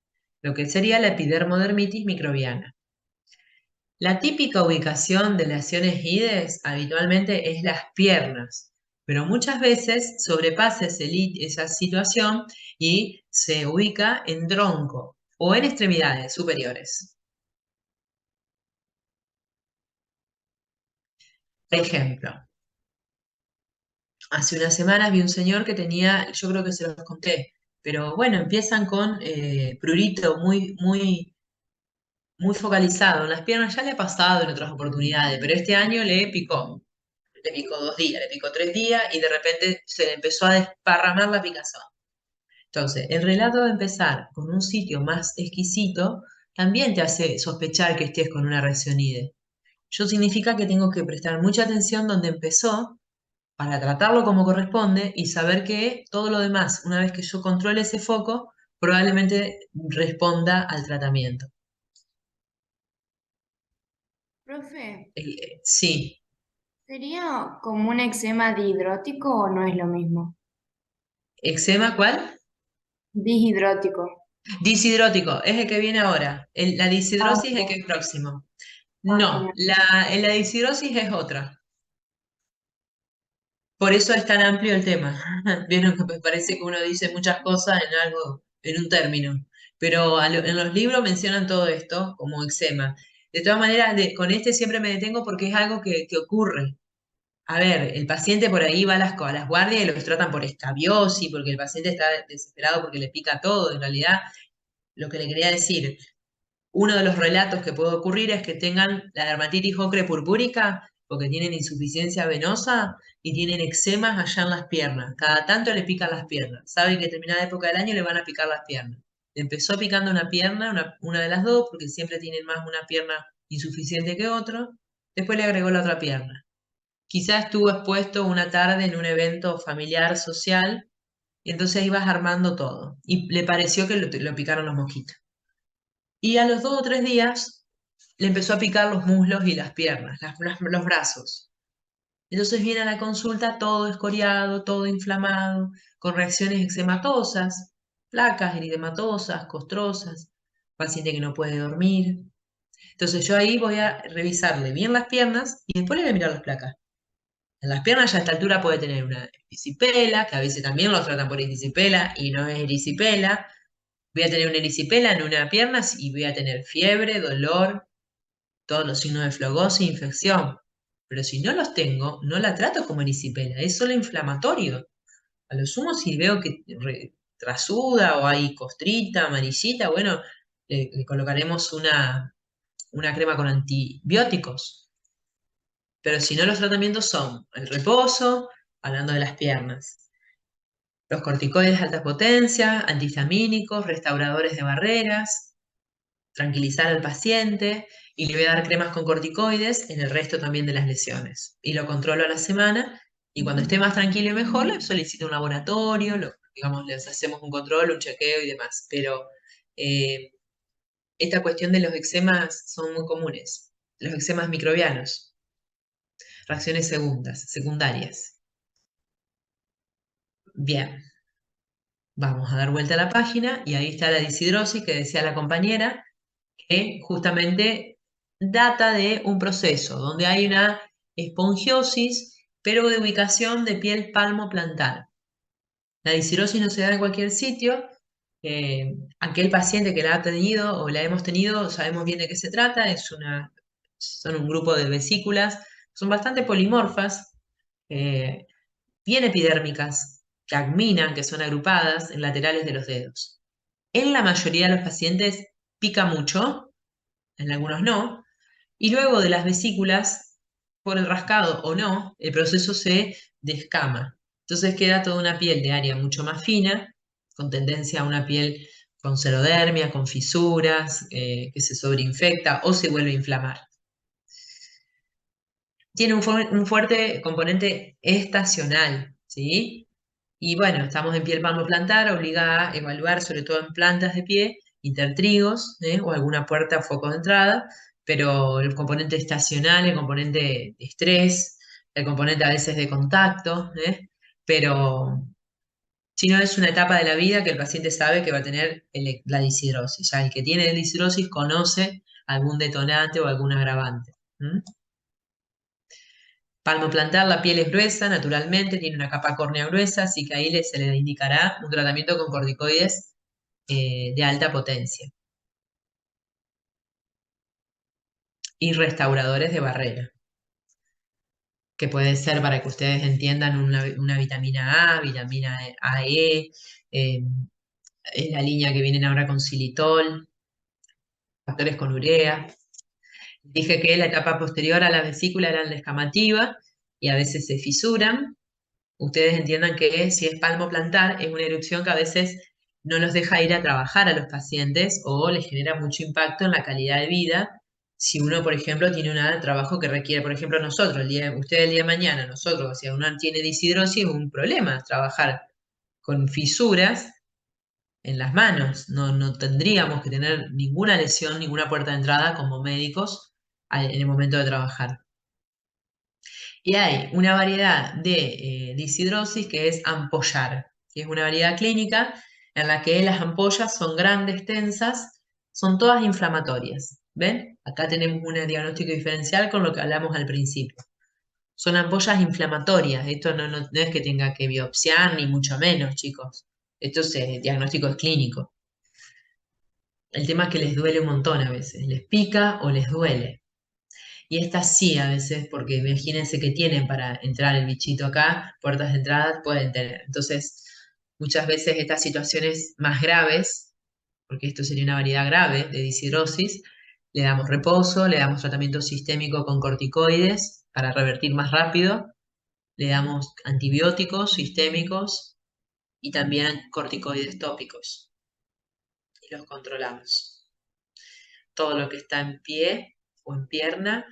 lo que sería la epidermodermitis microbiana. La típica ubicación de lesiones IDES habitualmente es las piernas, pero muchas veces sobrepasa esa situación y se ubica en tronco o en extremidades superiores. Por ejemplo, hace unas semanas vi un señor que tenía, yo creo que se los conté, pero bueno, empiezan con prurito muy focalizado en las piernas, ya le ha pasado en otras oportunidades, pero este año le picó 2 días, le picó 3 días y de repente se le empezó a desparramar la picazón. Entonces, el relato de empezar con un sitio más exquisito también te hace sospechar que estés con una reacción IDE. Yo significa que tengo que prestar mucha atención donde empezó para tratarlo como corresponde y saber que todo lo demás, una vez que yo controle ese foco, probablemente responda al tratamiento. Profe, Sí, ¿sería como un eczema dihidrótico o no es lo mismo? ¿eczema cuál? Dihidrótico. Dishidrótico, es el que viene ahora. La Ah, dishidrosis es el ok. que es próximo. Ah, No, genial. la dishidrosis es otra. Por eso es tan amplio el tema. Vieron que me parece que uno dice muchas cosas en algo, en un término. Pero en los libros mencionan todo esto como eczema. De todas maneras, con este siempre me detengo porque es algo que ocurre. A ver, el paciente por ahí va a las guardias y los tratan por escabiosis, porque el paciente está desesperado porque le pica todo. En realidad, lo que le quería decir, uno de los relatos que puede ocurrir es que tengan la dermatitis ocre purpúrica porque tienen insuficiencia venosa y tienen eczemas allá en las piernas. Cada tanto le pican las piernas. Saben que en determinada época del año le van a picar las piernas. Le empezó picando una pierna, una de las dos, porque siempre tienen más una pierna insuficiente que otra. Después le agregó la otra pierna. Quizás estuvo expuesto una tarde en un evento familiar, social, y entonces ibas armando todo. Y le pareció que lo picaron los mosquitos. Y a los 2 o 3 días le empezó a picar los muslos y las piernas, los brazos. Entonces viene a la consulta todo escoriado, todo inflamado, con reacciones eczematosas, placas eritematosas, costrosas, paciente que no puede dormir. Entonces yo ahí voy a revisarle bien las piernas y después le voy a mirar las placas. En las piernas ya a esta altura puede tener una erisipela, que a veces también lo tratan por erisipela y no es erisipela. Voy a tener una erisipela en una pierna y voy a tener fiebre, dolor, todos los signos de flogosis, infección. Pero si no los tengo, no la trato como erisipela, es solo inflamatorio. A lo sumo, si veo que trasuda o hay costrita, amarillita, bueno, le colocaremos una crema con antibióticos. Pero si no, los tratamientos son el reposo, hablando de las piernas, los corticoides de alta potencia, antihistamínicos, restauradores de barreras, tranquilizar al paciente y le voy a dar cremas con corticoides en el resto también de las lesiones. Y lo controlo a la semana y cuando esté más tranquilo y mejor, le solicito un laboratorio, digamos, les hacemos un control, un chequeo y demás. Pero esta cuestión de los eczemas son muy comunes. Los eczemas microbianos, reacciones secundarias. Bien, vamos a dar vuelta a la página y ahí está la disidrosis que decía la compañera, que justamente data de un proceso donde hay una espongiosis, pero de ubicación de piel palmo-plantar. La disidrosis no se da en cualquier sitio. Aquel paciente que la ha tenido o la hemos tenido, sabemos bien de qué se trata. Son un grupo de vesículas, son bastante polimorfas, bien epidérmicas, que agminan, que son agrupadas en laterales de los dedos. En la mayoría de los pacientes pica mucho, en algunos no, y luego de las vesículas, por el rascado o no, el proceso se descama. Entonces queda toda una piel de área mucho más fina, con tendencia a una piel con xerodermia, con fisuras, que se sobreinfecta o se vuelve a inflamar. Tiene un fuerte componente estacional, ¿sí? Y bueno, estamos en piel palmoplantar, obliga a evaluar, sobre todo en plantas de pie, intertrigos, o alguna puerta o foco de entrada, pero el componente estacional, el componente de estrés, el componente a veces de contacto, pero si no es una etapa de la vida que el paciente sabe que va a tener la disidrosis. Ya el que tiene disidrosis conoce algún detonante o algún agravante. Palmoplantar, la piel es gruesa, naturalmente, tiene una capa córnea gruesa, así que ahí se le indicará un tratamiento con corticoides de alta potencia y restauradores de barrera, que puede ser, para que ustedes entiendan, una vitamina A, vitamina AE, es la línea que vienen ahora con xilitol, factores con urea. Dije que la etapa posterior a la vesícula era la descamativa y a veces se fisuran. Ustedes entiendan que si es palmoplantar es una erupción que a veces no los deja ir a trabajar a los pacientes o les genera mucho impacto en la calidad de vida. Si uno, por ejemplo, tiene un trabajo que requiere, por ejemplo, nosotros, ustedes el día de mañana, nosotros, si uno tiene disidrosis, es un problema trabajar con fisuras en las manos. No tendríamos que tener ninguna lesión, ninguna puerta de entrada como médicos en el momento de trabajar. Y hay una variedad de disidrosis que es ampollar, que es una variedad clínica en la que las ampollas son grandes, tensas, son todas inflamatorias. ¿Ven? Acá tenemos un diagnóstico diferencial con lo que hablamos al principio. Son ampollas inflamatorias. Esto no es que tenga que biopsiar, ni mucho menos, chicos. Esto es diagnóstico es clínico. El tema es que les duele un montón a veces. Les pica o les duele. Y estas sí a veces, porque imagínense que tienen para entrar el bichito acá, puertas de entrada pueden tener. Entonces, muchas veces estas situaciones más graves, porque esto sería una variedad grave de disidrosis, le damos reposo, le damos tratamiento sistémico con corticoides para revertir más rápido, le damos antibióticos sistémicos y también corticoides tópicos. Y los controlamos. Todo lo que está en pie o en pierna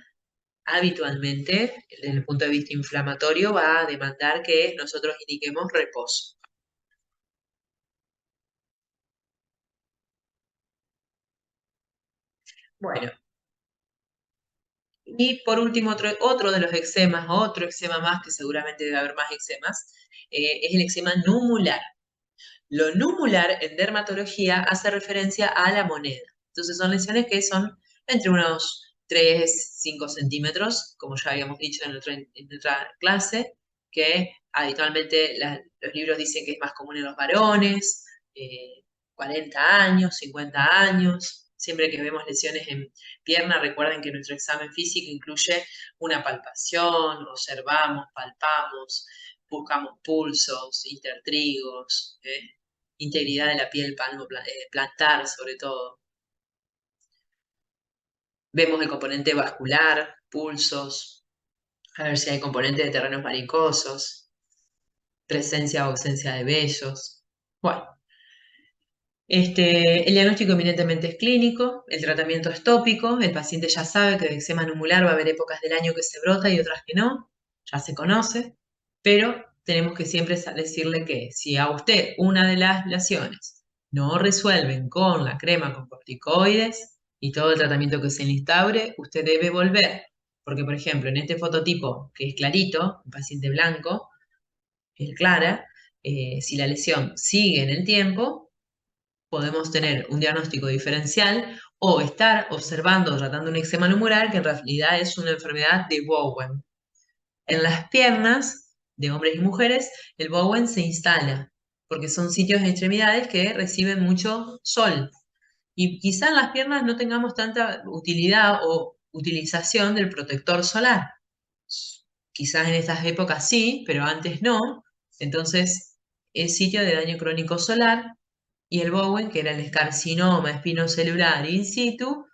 habitualmente, desde el punto de vista inflamatorio, va a demandar que nosotros indiquemos reposo. Bueno, y por último, otro de los eczemas, otro eczema más, que seguramente debe haber más eczemas, es el eczema numular. Lo numular en dermatología hace referencia a la moneda. Entonces son lesiones que son entre unos 3, 5 centímetros, como ya habíamos dicho en otra clase, que habitualmente los libros dicen que es más común en los varones, 40 años, 50 años. Siempre que vemos lesiones en pierna, recuerden que nuestro examen físico incluye una palpación, observamos, palpamos, buscamos pulsos, intertrigos, integridad de la piel plantar sobre todo. Vemos el componente vascular, pulsos, a ver si hay componente de terrenos varicosos, presencia o ausencia de vellos. Bueno, el diagnóstico eminentemente es clínico, el tratamiento es tópico, el paciente ya sabe que de eczema numular va a haber épocas del año que se brota y otras que no, ya se conoce, pero tenemos que siempre decirle que si a usted una de las lesiones no resuelven con la crema con corticoides, y todo el tratamiento que se le instaure, usted debe volver. Porque, por ejemplo, en este fototipo, que es clarito, un paciente blanco, piel clara, si la lesión sigue en el tiempo, podemos tener un diagnóstico diferencial o estar observando o tratando un eczema numeral que en realidad es una enfermedad de Bowen. En las piernas de hombres y mujeres, el Bowen se instala porque son sitios de extremidades que reciben mucho sol. Y quizá en las piernas no tengamos tanta utilidad o utilización del protector solar. Quizás en estas épocas sí, pero antes no. Entonces, es sitio de daño crónico solar. Y el Bowen, que era el escarcinoma espinocelular in situ,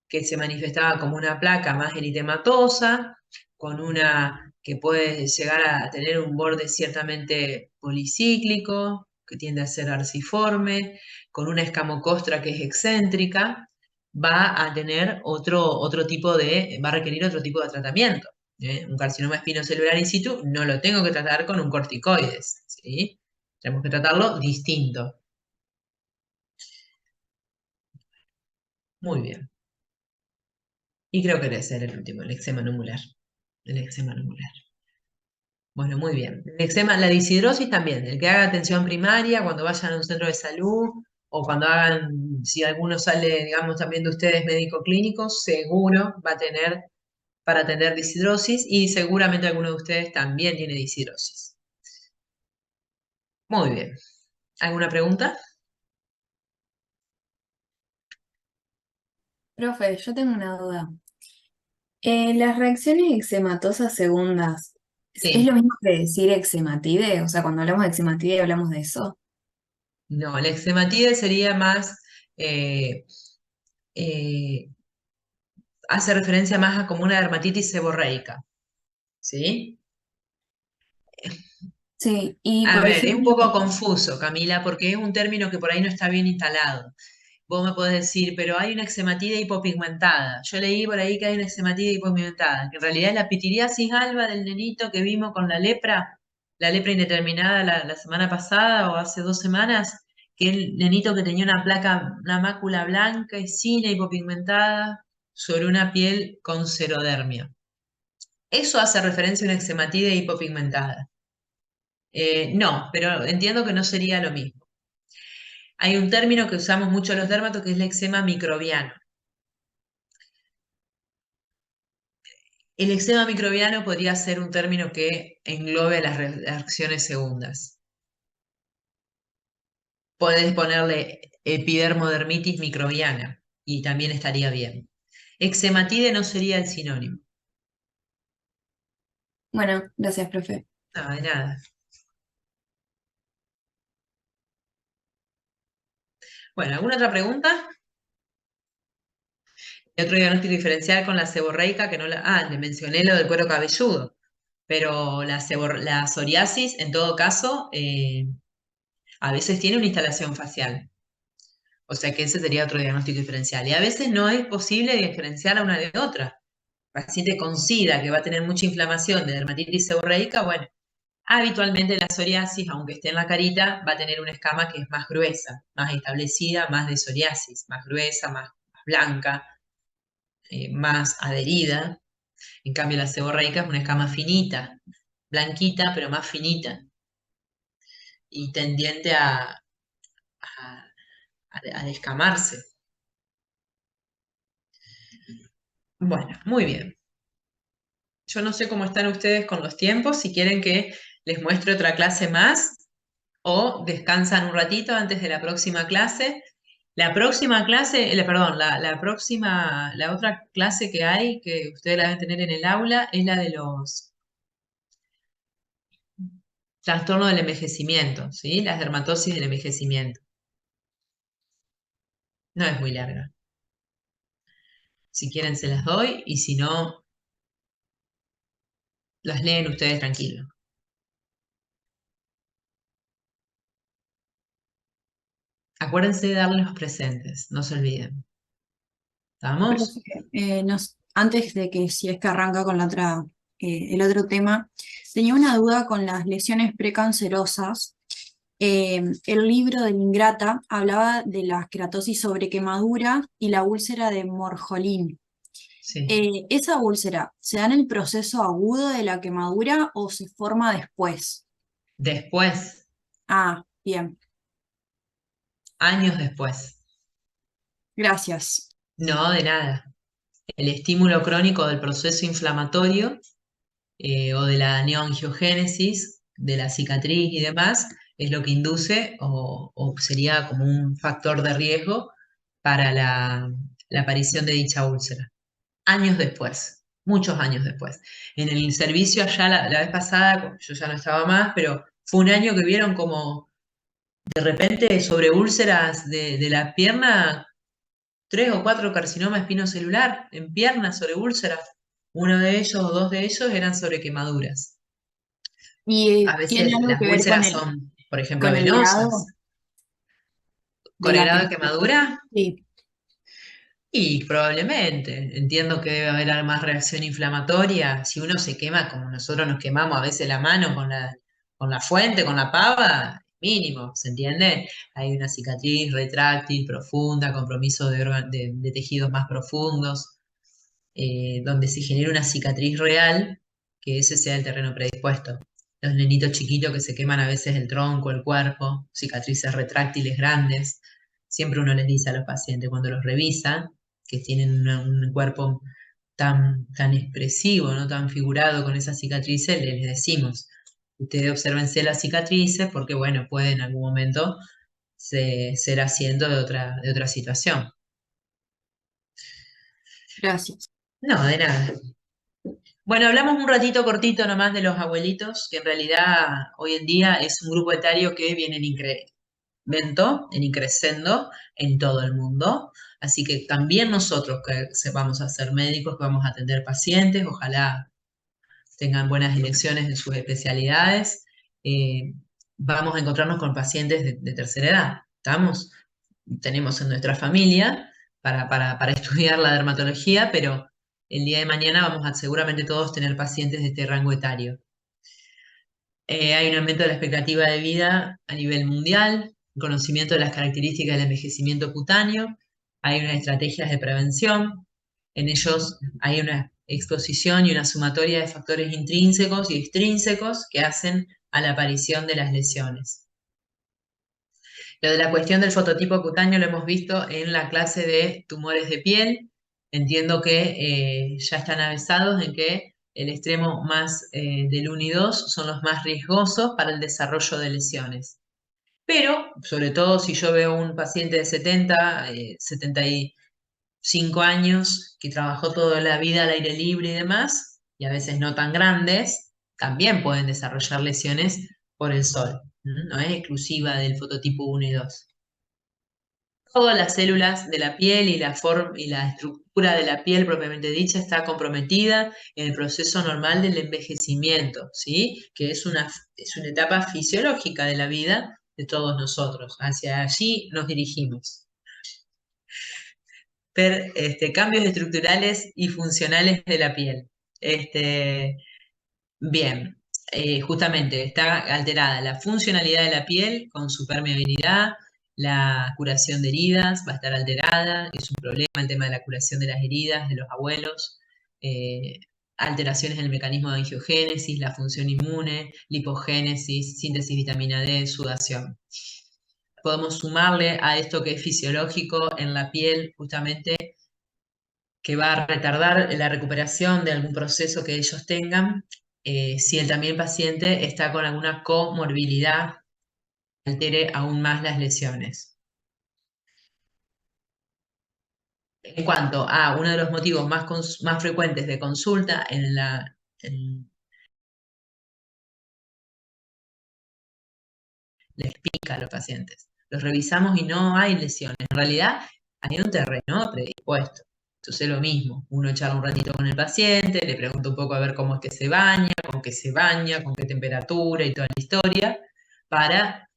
que se manifestaba como una placa más eritematosa, con una que puede llegar a tener un borde ciertamente policíclico, que tiende a ser arciforme, con una escamocostra que es excéntrica, va a tener va a requerir otro tipo de tratamiento. Un carcinoma espinocelular in situ no lo tengo que tratar con un corticoides, ¿sí? Tenemos que tratarlo distinto. Muy bien. Y creo que debe ser el último, el eczema numelar. El eczema numelar. Bueno, muy bien. El eczema, la dishidrosis también. El que haga atención primaria cuando vayan a un centro de salud o cuando hagan, si alguno sale, digamos, también de ustedes médico clínico, seguro va a tener para atender dishidrosis y seguramente alguno de ustedes también tiene dishidrosis. Muy bien. ¿Alguna pregunta? Profe, yo tengo una duda. Las reacciones eczematosas segundas, ¿es lo Sí. mismo que decir eczematide? O sea, cuando hablamos de eczematide hablamos de eso. No, la eczematide sería más, eh, eh, hace referencia más a como una dermatitis seborreica. ¿Sí? Sí, y A por ver, es un ejemplo, poco confuso, Camila, porque es un término que por ahí no está bien instalado. Vos me podés decir, pero hay una eczematida hipopigmentada. Yo leí por ahí que hay una eczematida hipopigmentada, que en realidad es la pitiriasis alba del nenito que vimos con la lepra indeterminada la semana pasada o hace 2 semanas, que el nenito que tenía una placa, una mácula blanca y fina hipopigmentada sobre una piel con serodermia. Eso hace referencia a una eczematida hipopigmentada. No, pero entiendo que no sería lo mismo. Hay un término que usamos mucho los dermatos que es el eczema microbiano. El eczema microbiano podría ser un término que englobe las reacciones segundas. Podés ponerle epidermodermitis microbiana y también estaría bien. Eczematide no sería el sinónimo. bueno, gracias, profe. No, de nada. Bueno, ¿alguna otra pregunta? Y otro diagnóstico diferencial con la seborreica que no la... Ah, le mencioné lo del cuero cabelludo. Pero la psoriasis, en todo caso, a veces tiene una instalación facial. O sea que ese sería otro diagnóstico diferencial. Y a veces no es posible diferenciar a una de otra. Paciente con SIDA que va a tener mucha inflamación de dermatitis seborreica, bueno, habitualmente la psoriasis, aunque esté en la carita, va a tener una escama que es más gruesa, más establecida, más de psoriasis, más gruesa, más blanca, más adherida. En cambio, la seborreica es una escama finita, blanquita, pero más finita y tendiente a- a descamarse. Bueno, muy bien. Yo no sé cómo están ustedes con los tiempos, si quieren que les muestre otra clase más o descansan un ratito antes de la próxima clase. La próxima clase, perdón, la otra clase que hay, que ustedes la deben tener en el aula, es la de los trastornos del envejecimiento, ¿sí? Las dermatosis del envejecimiento. No es muy larga. Si quieren se las doy y si no, las leen ustedes tranquilos. Acuérdense de darle los presentes, no se olviden. Profe, ¿Estamos? antes de que si es que arranca con el otro tema, tenía una duda con las lesiones precancerosas. El libro de la Ingrata hablaba de la queratosis sobre quemadura y la úlcera de Morjolín. Sí. ¿Esa úlcera se da en el proceso agudo de la quemadura o se forma después? Después, Ah, bien, años después. gracias. No, de nada. El estímulo crónico del proceso inflamatorio o de la neoangiogénesis, de la cicatriz y demás, es lo que induce o sería como un factor de riesgo para la aparición de dicha úlcera. Años después, muchos años después. En el servicio allá la vez pasada, yo ya no estaba más, pero fue un año que vieron como de repente sobre úlceras de la pierna, 3 o 4 carcinoma espinocelular en piernas sobre úlceras. Uno de ellos o dos de ellos eran sobre quemaduras. A ¿Y tiene veces algo las que ver úlceras son, por ejemplo, con el grado venosas. de ¿Con el la grado de quemadura? quemadura? Sí, Y probablemente. Entiendo que debe haber más reacción inflamatoria. Si uno se quema como nosotros nos quemamos a veces la mano con la fuente, con la pava, mínimo, ¿se entiende? Hay una cicatriz retráctil, profunda, compromiso de tejidos más profundos, donde se genera una cicatriz real, que ese sea el terreno predispuesto. Los nenitos chiquitos que se queman a veces el tronco, el cuerpo, cicatrices retráctiles grandes. Siempre uno les dice a los pacientes cuando los revisa, que tienen un cuerpo tan expresivo, no tan figurado con esas cicatrices, les decimos, ustedes obsérvense las cicatrices porque, bueno, puede en algún momento ser asiento de otra situación. gracias. No, de nada. Bueno, hablamos un ratito cortito nomás de los abuelitos, que en realidad hoy en día es un grupo etario que viene en incremento, en increscendo en todo el mundo. Así que también nosotros que vamos a ser médicos, que vamos a atender pacientes, ojalá tengan buenas elecciones en sus especialidades, eh, vamos a encontrarnos con pacientes de tercera edad. ¿Estamos? Tenemos en nuestra familia para estudiar la dermatología, pero el día de mañana vamos a seguramente todos tener pacientes de este rango etario. Hay un aumento de la expectativa de vida a nivel mundial, conocimiento de las características del envejecimiento cutáneo, hay unas estrategias de prevención, en ellos hay una exposición y una sumatoria de factores intrínsecos y extrínsecos que hacen a la aparición de las lesiones. Lo de la cuestión del fototipo cutáneo lo hemos visto en la clase de tumores de piel. Entiendo que ya están avisados en que el extremo más del 1 y 2 son los más riesgosos para el desarrollo de lesiones. Pero, sobre todo si yo veo un paciente de 75 años que trabajó toda la vida al aire libre y demás, y a veces no tan grandes, también pueden desarrollar lesiones por el sol. No es exclusiva del fototipo 1 y 2. Todas las células de la piel y la forma y la estructura de la piel propiamente dicha está comprometida en el proceso normal del envejecimiento, ¿sí? Que es una etapa fisiológica de la vida de todos nosotros. Hacia allí nos dirigimos. Cambios estructurales y funcionales de la piel. Bien, justamente está alterada la funcionalidad de la piel con su permeabilidad, la curación de heridas va a estar alterada, es un problema el tema de la curación de las heridas de los abuelos, eh, alteraciones en el mecanismo de angiogénesis, la función inmune, lipogénesis, síntesis de vitamina D, sudación. Podemos sumarle a esto que es fisiológico en la piel, justamente, que va a retardar la recuperación de algún proceso que ellos tengan, si el también paciente está con alguna comorbilidad, altere aún más las lesiones. En cuanto a uno de los motivos más frecuentes de consulta les pica a los pacientes. Los revisamos y no hay lesiones. En realidad hay un terreno predispuesto. Entonces lo mismo, uno charla un ratito con el paciente, le pregunta un poco a ver cómo es que se baña, con qué temperatura y toda la historia, para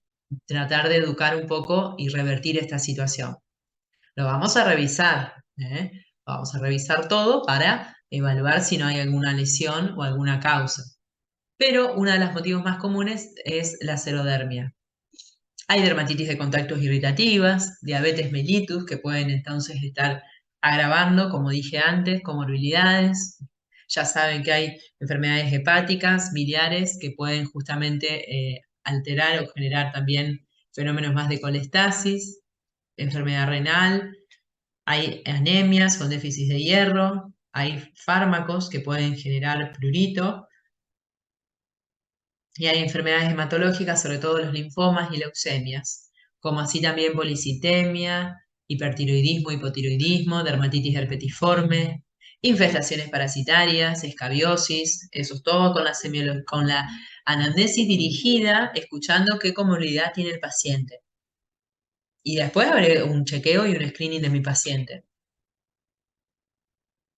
tratar de educar un poco y revertir esta situación. Lo vamos a revisar, vamos a revisar todo para evaluar si no hay alguna lesión o alguna causa. Pero uno de los motivos más comunes es la xerodermia. Hay dermatitis de contactos irritativas, diabetes mellitus, que pueden entonces estar agravando, como dije antes, comorbilidades. Ya saben que hay enfermedades hepáticas, biliares, que pueden justamente alterar o generar también fenómenos más de colestasis, enfermedad renal, hay anemias con déficit de hierro, hay fármacos que pueden generar prurito, y hay enfermedades hematológicas, sobre todo los linfomas y leucemias, como así también policitemia, hipertiroidismo, hipotiroidismo, dermatitis herpetiforme, infestaciones parasitarias, escabiosis, eso es todo con con la anamnesis dirigida, escuchando qué comorbilidad tiene el paciente. Y después haré un chequeo y un screening de mi paciente.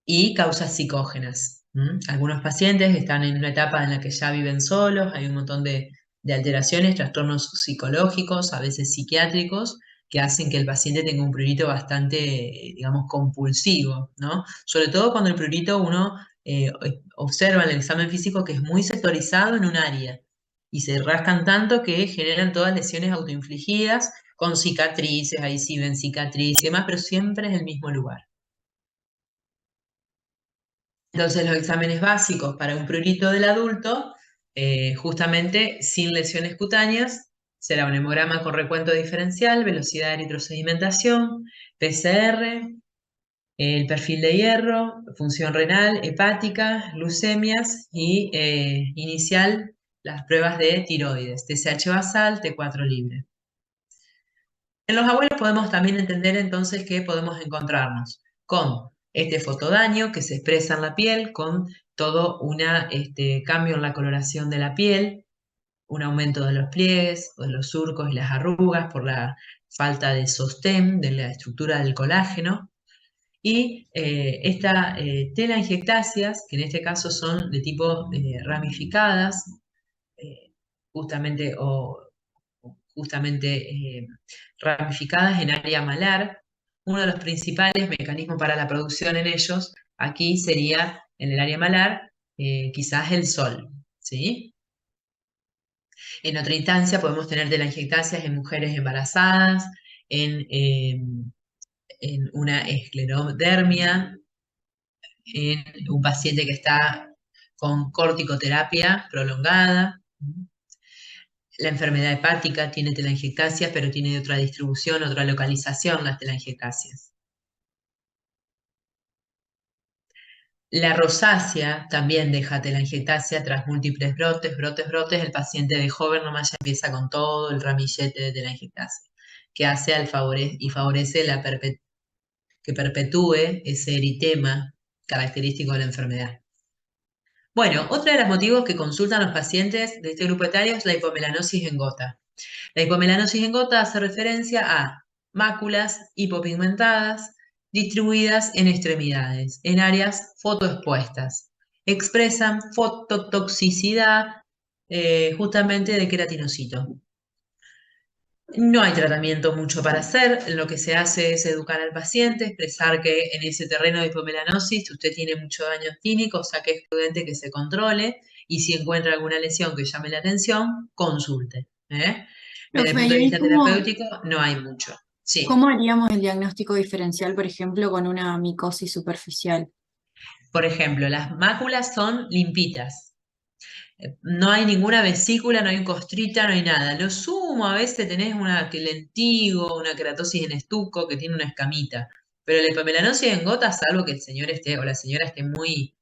Y causas psicógenas. Algunos pacientes están en una etapa en la que ya viven solos, hay un montón de alteraciones, trastornos psicológicos, a veces psiquiátricos, que hacen que el paciente tenga un prurito bastante, digamos, compulsivo, ¿no? Sobre todo cuando el prurito uno observa en el examen físico que es muy sectorizado en un área y se rascan tanto que generan todas lesiones autoinfligidas con cicatrices, ahí sí ven cicatrices y demás, pero siempre es el mismo lugar. Entonces, los exámenes básicos para un prurito del adulto, justamente sin lesiones cutáneas, será un hemograma con recuento diferencial, velocidad de eritrosedimentación, PCR, el perfil de hierro, función renal, hepática, leucemias y inicial las pruebas de tiroides, TSH basal, T4 libre. En los abuelos podemos también entender entonces que podemos encontrarnos con este fotodaño que se expresa en la piel, con todo un cambio en la coloración de la piel, un aumento de los pliegues, de los surcos y las arrugas por la falta de sostén de la estructura del colágeno. Y esta telangiectasias, que en este caso son de tipo ramificadas, justamente ramificadas en área malar. Uno de los principales mecanismos para la producción en ellos, aquí sería en el área malar, quizás el sol, ¿sí? En otra instancia podemos tener telangiectasias en mujeres embarazadas, en una esclerodermia, en un paciente que está con corticoterapia prolongada. La enfermedad hepática tiene telangiectasias, pero tiene otra distribución, otra localización las telangiectasias. La rosácea también deja telangiectasia tras múltiples brotes. El paciente de joven nomás ya empieza con todo el ramillete de telangiectasia, que hace y favorece que perpetúe ese eritema característico de la enfermedad. Bueno, otro de los motivos que consultan los pacientes de este grupo etario es la hipomelanosis en gota. La hipomelanosis en gota hace referencia a máculas hipopigmentadas distribuidas en extremidades, en áreas fotoexpuestas. Expresan fototoxicidad justamente de queratinocito. No hay tratamiento mucho para hacer, lo que se hace es educar al paciente, expresar que en ese terreno de hipomelanosis usted tiene mucho daño actínico, o sea que es prudente que se controle y si encuentra alguna lesión que llame la atención, consulte. Desde el Profe, punto de ¿y ahí vista terapéutico no hay mucho. Sí. cómo haríamos el diagnóstico diferencial, por ejemplo, con una micosis superficial? Por ejemplo, las máculas son limpitas. No hay ninguna vesícula, no hay un costrita, no hay nada. Lo sumo a veces tenés una lentigo, una queratosis en estuco que tiene una escamita. Pero la hipomelanosis en gotas, salvo que el señor esté o la señora esté muy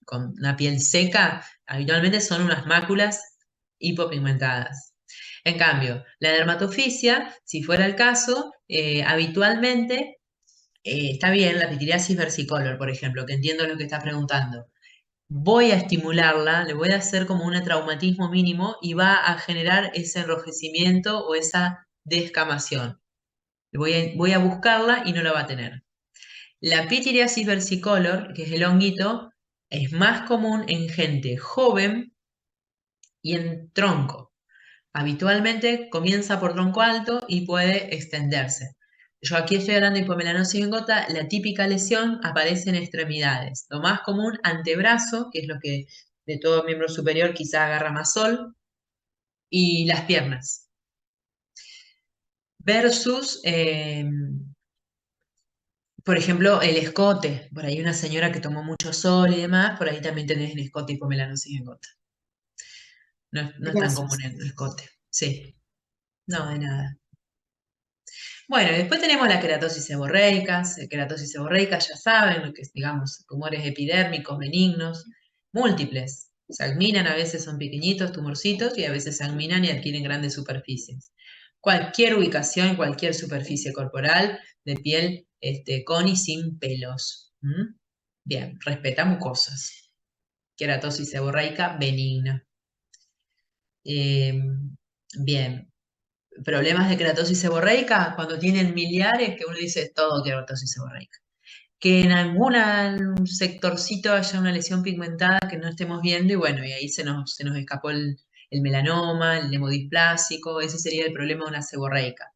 con una piel seca, habitualmente son unas máculas hipopigmentadas. En cambio, la dermatofisia, si fuera el caso, habitualmente está bien la pitiriasis versicolor, por ejemplo, que entiendo lo que está preguntando. Voy a estimularla, le voy a hacer como un traumatismo mínimo y va a generar ese enrojecimiento o esa descamación. Voy a buscarla y no la va a tener. La pitiriasis versicolor, que es el honguito, es más común en gente joven y en tronco. Habitualmente comienza por tronco alto y puede extenderse. Yo aquí estoy hablando de hipomelanosis en gota, la típica lesión aparece en extremidades. Lo más común, antebrazo, que es lo que de todo miembro superior quizá agarra más sol, y las piernas. versus, por ejemplo, el escote. Por ahí una señora que tomó mucho sol y demás, por ahí también tenés el escote hipomelanosis en gota. No es tan común Gracias. el escote. Sí, no, de nada. Bueno, después tenemos la queratosis seborreica. Queratosis seborreica, ya saben, lo que es, digamos, tumores epidérmicos benignos, múltiples. Se adminan, a veces son pequeñitos, tumorcitos, y a veces se adminan y adquieren grandes superficies. Cualquier ubicación, cualquier superficie corporal de piel con y sin pelos. ¿Mm? Bien, respeta mucosas. Queratosis seborreica benigna. Bien, problemas de queratosis seborreica, cuando tienen miliares, que uno dice es todo queratosis seborreica. Que en algún sectorcito haya una lesión pigmentada que no estemos viendo y bueno, y ahí se nos escapó el melanoma, el hemodisplásico, ese sería el problema de una seborreica.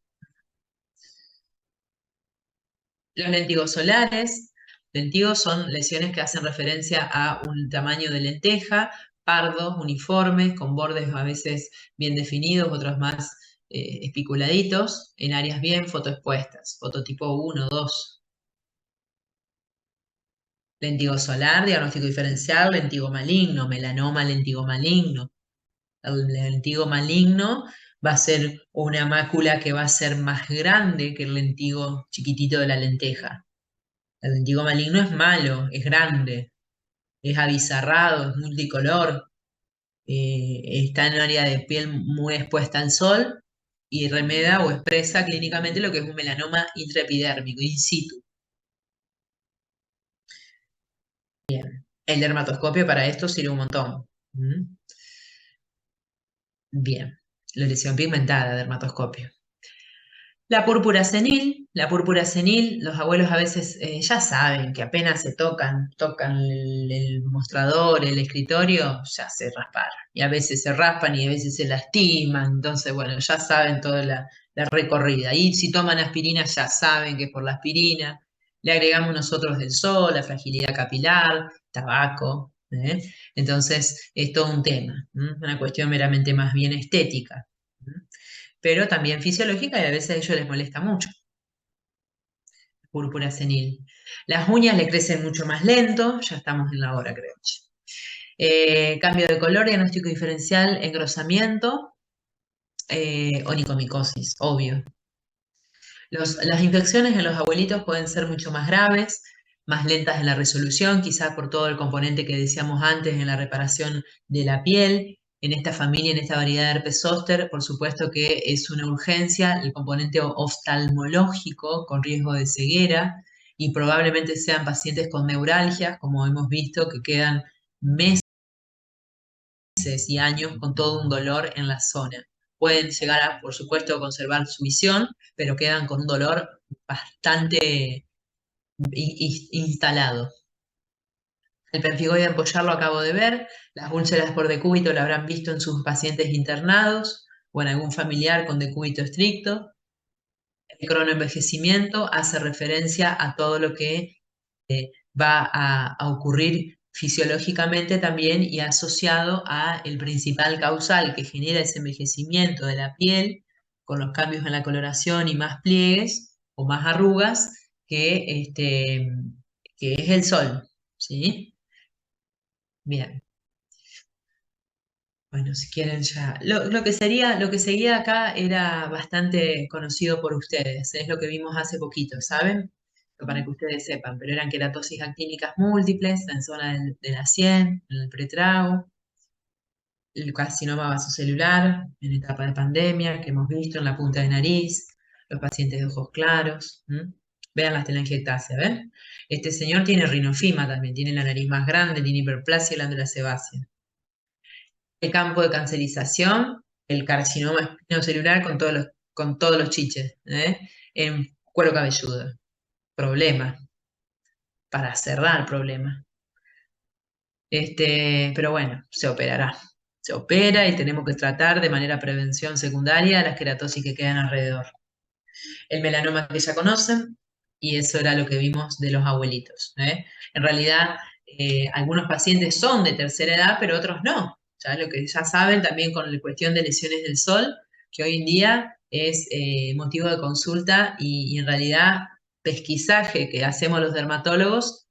Los lentigos solares, lentigos son lesiones que hacen referencia a un tamaño de lenteja, pardos, uniformes, con bordes a veces bien definidos, otros más espiculaditos, en áreas bien fotoexpuestas, fototipo 1, 2. Lentigo solar, diagnóstico diferencial, lentigo maligno, melanoma, lentigo maligno. El lentigo maligno va a ser una mácula que va a ser más grande que el lentigo chiquitito de la lenteja. El lentigo maligno es malo, es grande, es abizarrado, es multicolor, está en un área de piel muy expuesta al sol y remeda o expresa clínicamente lo que es un melanoma intraepidérmico, in situ. El dermatoscopio para esto sirve un montón. ¿Mm? Bien, la lesión pigmentada, dermatoscopio. La púrpura senil, los abuelos a veces ya saben que apenas se tocan el mostrador, el escritorio, ya se rasparon. Y a veces se raspan y a veces se lastiman. Entonces, bueno, ya saben toda la recorrida. Y si toman aspirina, ya saben que es por la aspirina. Le agregamos nosotros el sol, la fragilidad capilar, tabaco. Entonces, es todo un tema, una cuestión meramente más bien estética. Pero también fisiológica y a veces a ellos les molesta mucho. Púrpura senil. Las uñas le crecen mucho más lento, ya estamos en la hora, creo. Cambio de color, diagnóstico diferencial, engrosamiento, onicomicosis, obvio. Las infecciones en los abuelitos pueden ser mucho más graves, más lentas en la resolución, quizás por todo el componente que decíamos antes en la reparación de la piel. En esta familia, en esta variedad de herpes zóster, por supuesto que es una urgencia el componente oftalmológico con riesgo de ceguera y probablemente sean pacientes con neuralgias, como hemos visto, que quedan meses y años con todo un dolor en la zona. Pueden llegar a, por supuesto, conservar su visión, pero quedan con un dolor bastante instalado. El pemphigoide de ampollar lo acabo de ver, las úlceras por decúbito lo habrán visto en sus pacientes internados o en algún familiar con decúbito estricto. El cronoenvejecimiento hace referencia a todo lo que va a ocurrir fisiológicamente también y asociado a el principal causal que genera ese envejecimiento de la piel con los cambios en la coloración y más pliegues o más arrugas que es el sol, ¿sí? Bien. Bueno, si quieren ya. Lo que seguía acá era bastante conocido por ustedes, es lo que vimos hace poquito, ¿saben? Para que ustedes sepan, pero eran queratosis actínicas múltiples en zona de la sien, en el pretrago, el carcinoma vasocelular en etapa de pandemia que hemos visto en la punta de nariz, los pacientes de ojos claros. Vean las telangiectasia, ¿ven? Este señor tiene rinofima también, tiene la nariz más grande, tiene hiperplasia y glándula sebácea. El campo de cancerización, el carcinoma espinocelular con todos los chiches, en cuero cabelludo. Problema, para cerrar problema. Pero bueno, se operará. Se opera y tenemos que tratar de manera prevención secundaria las queratosis que quedan alrededor. El melanoma que ya conocen, y eso era lo que vimos de los abuelitos. En realidad, algunos pacientes son de tercera edad, pero otros no. Ya lo que ya saben también con la cuestión de lesiones del sol, que hoy en día es motivo de consulta y en realidad pesquisaje que hacemos los dermatólogos,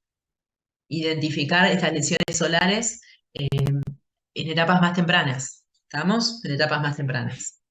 identificar estas lesiones solares en etapas más tempranas. ¿Estamos? En etapas más tempranas.